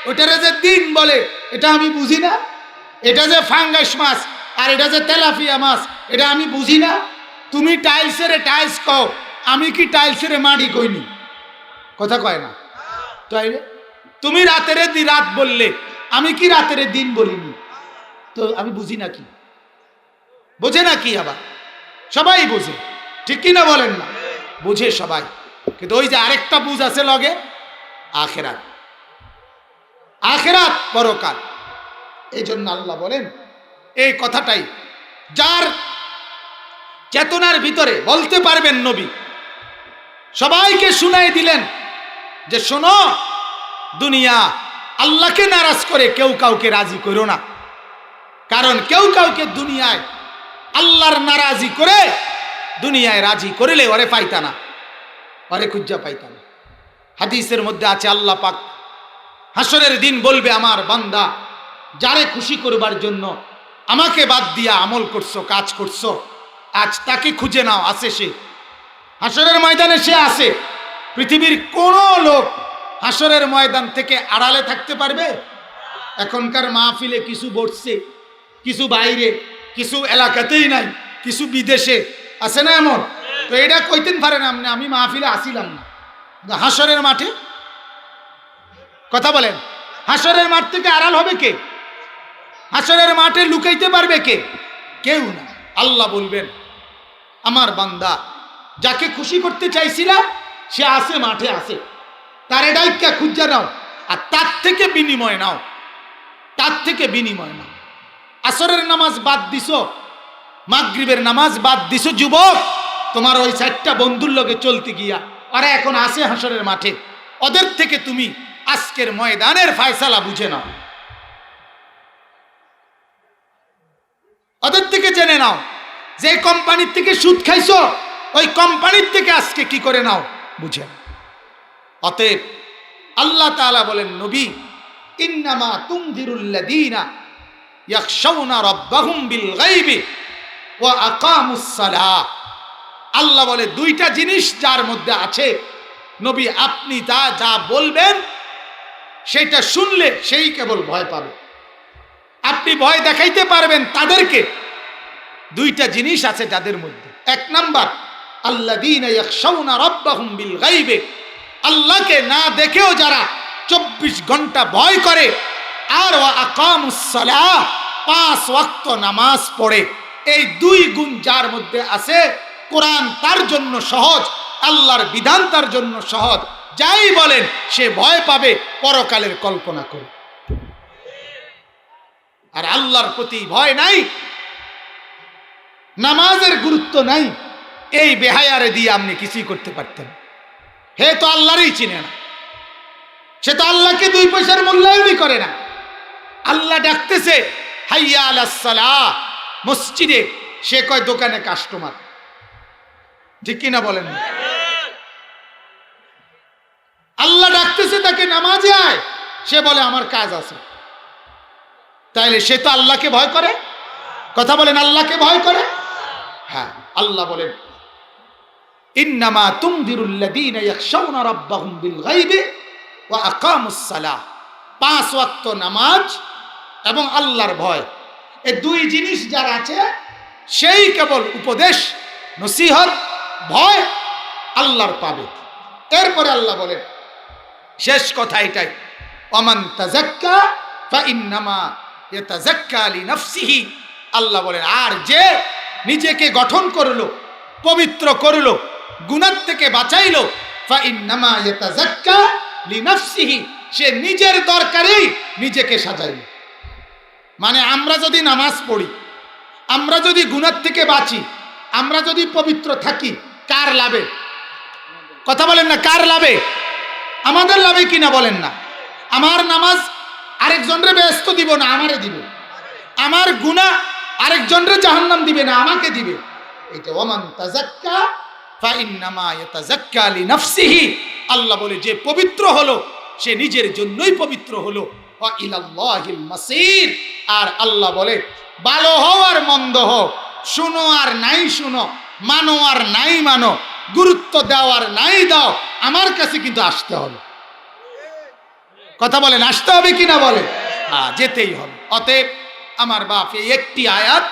ওইটারে যে দিন বলে, এটা আমি বুঝি না। এটা যে ফাঙ্গাস মাছ আর এটা যে তেলাপিয়া মাছ, এটা আমি বুঝি না। তুমি টাইলসের টাইলস কও, আমি কি টাইলসের মাটি কইনি? কথা কয় না। তাইলে তুমি রাতের রাত বললে, আমি কি রাতের দিন বলিনি? তো আমি বুঝি না কি? বোঝে না কি? আবার সবাই বোঝে, ঠিক কিনা বলেন না? বুঝে সবাই, কিন্তু ওই যে আরেকটা বুঝ আছে লগে, আখেরাত। আখেরাত পরকাল, এই জন্য আল্লাহ বলেন এই কথাটাই যার চেতনার ভিতরে বলতে পারবেন নবী সবাইকে শুনাই দিলেন যে শোনো, দুনিয়া আল্লাহকে নারাজ করে কেউ কাউকে রাজি করো না, কারণ কেউ কাউকে দুনিয়ায় আল্লাহর নারাজি করে দুনিয়ায় রাজি করিলে ওরে পাইতা না, ওরে খুঁজা পাইতা না। হাদিসের মধ্যে আছে আল্লাহ পাক হাসরের দিন বলবে আমার বান্দা যারে খুশি করবার জন্য আমাকে বাদ দিয়া আমল করছো, কাজ করছো, আজ তাকে খুঁজে নাও। আছে সে হাসরের ময়দানে, সে আছে। পৃথিবীর কোন লোক হাসরের ময়দান থেকে আড়ালে থাকতে পারবে? এখনকার মাহফিলে কিছু বসছে, কিছু বাইরে, কিছু এলাকাতেই নাই, কিছু বিদেশে আছে না এমন? তো এটা কইতেন পারেন আপনি আমি মাহফিলে আসিলাম না, হাসরের মাঠে কথা বলেন, হাসরের মাঠ থেকে আড়াল হবে কে? হাসরের মাঠে লুকাইতে পারবে কে? কেউ না। আল্লাহ বলবেন আমার বান্দা যাকে খুশি করতে চাইছিলাম সে আছে, মাঠে আছে, তারে ডাইকা খুঁজা নাও আর তার থেকে বিনিময় নাও, তার থেকে বিনিময় নাও। আসরের নামাজ বাদ দিছো, মাগরিবের নামাজ বাদ দিছো যুবক, তোমার ওই 4টা বন্ধুর লগে চলতে গিয়া ওরা এখন আছে হাসরের মাঠে, ওদের থেকে তুমি আজকের ময়দানের ফয়সালা বুঝে নাও, ওদের থেকে জেনে নাও যে কোম্পানির থেকে সুদ খাইছো ওই কোম্পানির থেকে আজকে কি করে নাও বুঝে। অতএব আল্লাহ তাআলা বলেন নবী ইন্নামা তুনজিরুল্লাযীনা ইয়াখশাউনা রাব্বাহুম বিল গায়বি ওয়া আকামুস সালাহ। আল্লাহ বলে দুইটা জিনিস যার মধ্যে আছে নবী আপনি তা যা বলবেন সেটা শুনলে সেই কেবল ভয় পাবে, আপনি ভয় দেখাইতে পারবেন তাদেরকে। দুইটা জিনিস আছে যাদের মধ্যে, এক নাম্বার আল্লাযীনা ইয়াখশাউনা রাব্বাহুম বিল গায়বি, আল্লাহকে না দেখেও যারা 24 ঘন্টা ভয় করে, আর ওয়া আকামুস সালাহ 5 ওয়াক্ত নামাজ পড়ে। এই দুই গুণ যার মধ্যে আছে কোরআন তার জন্য সহজ, আল্লাহর বিধান তার জন্য সহজ, যাই বলেন সে ভয় পাবে, পরকালের কল্পনা করে। আর আল্লাহর প্রতি ভয় নাই, নামাজের গুরুত্ব নাই, এই বেহায়ারে দিয়ে আপনি কিছুই করতে পারতেন। হে তো আল্লাহরই চিনে না, সে তো আল্লাহকে 2 পয়সার মূল্যায়নই করে না। আল্লাহ ডাকতেছে হাইয়া আলাস সালাহ মসজিদে, সে কয় দোকানে কাস্টমার, ঠিক কিনা বলেন? আল্লাহ ডাকতেছে তাকে নামাজে আয়, সে বলে আমার কাজ আছে। তাইলে সে তো আল্লাহকে ভয় করে? কথা বলেন, আল্লাহকে ভয় করে? হ্যাঁ, আল্লাহ বলেন ইন্নামা তুনজিরুল্লাযীনা ইয়াখশাউনা রাব্বাহুম বিল গায়বি ওয়া আকামুস সালাহ। 5 ওয়াক্ত নামাজ এবং আল্লাহর ভয়, এই দুই জিনিস যার আছে সেই কেবল উপদেশ, নসিহত, ভয় আল্লাহর পাবে। এরপরে আল্লাহ বলেন শেষ কথা এটাই, ওয়ামান তাযাক্কা ফাইন্নামা ইয়াতাযাক্কা লিনাফসিহি। আল্লাহ বলেন আর যে নিজেকে গঠন করলো, পবিত্র করলো, গুনাহ থেকে বাঁচাইলো, ফাইন্নামা ইয়াতাযাক্কা লিনাফসিহি, সে নিজের দরকারেই নিজেকে সাজাইলো। মানে আমরা যদি নামাজ পড়ি, আমরা যদি গুনাহ থেকে বাঁচি, আমরা যদি পবিত্র থাকি, কার লাভে? কথা বলেন না, কার লাভে? আমাদের লাভে কিনা বলেন না? আমার নামাজ আরেকজনরে ব্যস্ত দিব না, আমারে দিবে। আমার গুনাহ আরেকজনরে জাহান্নাম দিবে না, আমাকে দিবে। এটা ওয়ামান তাযাক্কা ফাইন্নামা ইয়াতাযাক্কা লিনাফসিহি। আল্লাহ বলে যে পবিত্র হলো সে নিজের জন্যই পবিত্র হলো, ওয়া ইলাল্লাহিল মাসির। আর আল্লাহ বলে ভালো হও আর মন্দ হও, শুনো আর নাই শুনো, মানো আর নাই মানো, গুরুত্ব দাও আর নাই দাও, আমার কাছে কিন্তু আসতে হবে। কথা বলেন, আসতে হবে কিনা বলে? হ্যাঁ, যেতেই হবে। অতএব আমার বাপ এই একটি আয়াত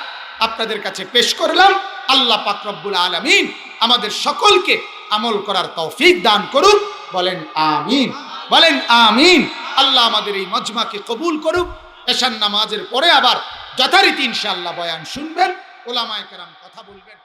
আপনাদের কাছে পেশ করলাম। আল্লাহ পাক রব্বুল আলামিন আমাদের সকলকে আমল করার তৌফিক দান করুক, বলেন আমিন, বলেন আমিন। আল্লাহ আমাদের এই মজমাকে কবুল করুক। এশার নামাজের পরে আবার যথারীতি ইনশাআল্লাহ বয়ান শুনবেন, ওলামায়ে কেরাম কথা বলবেন।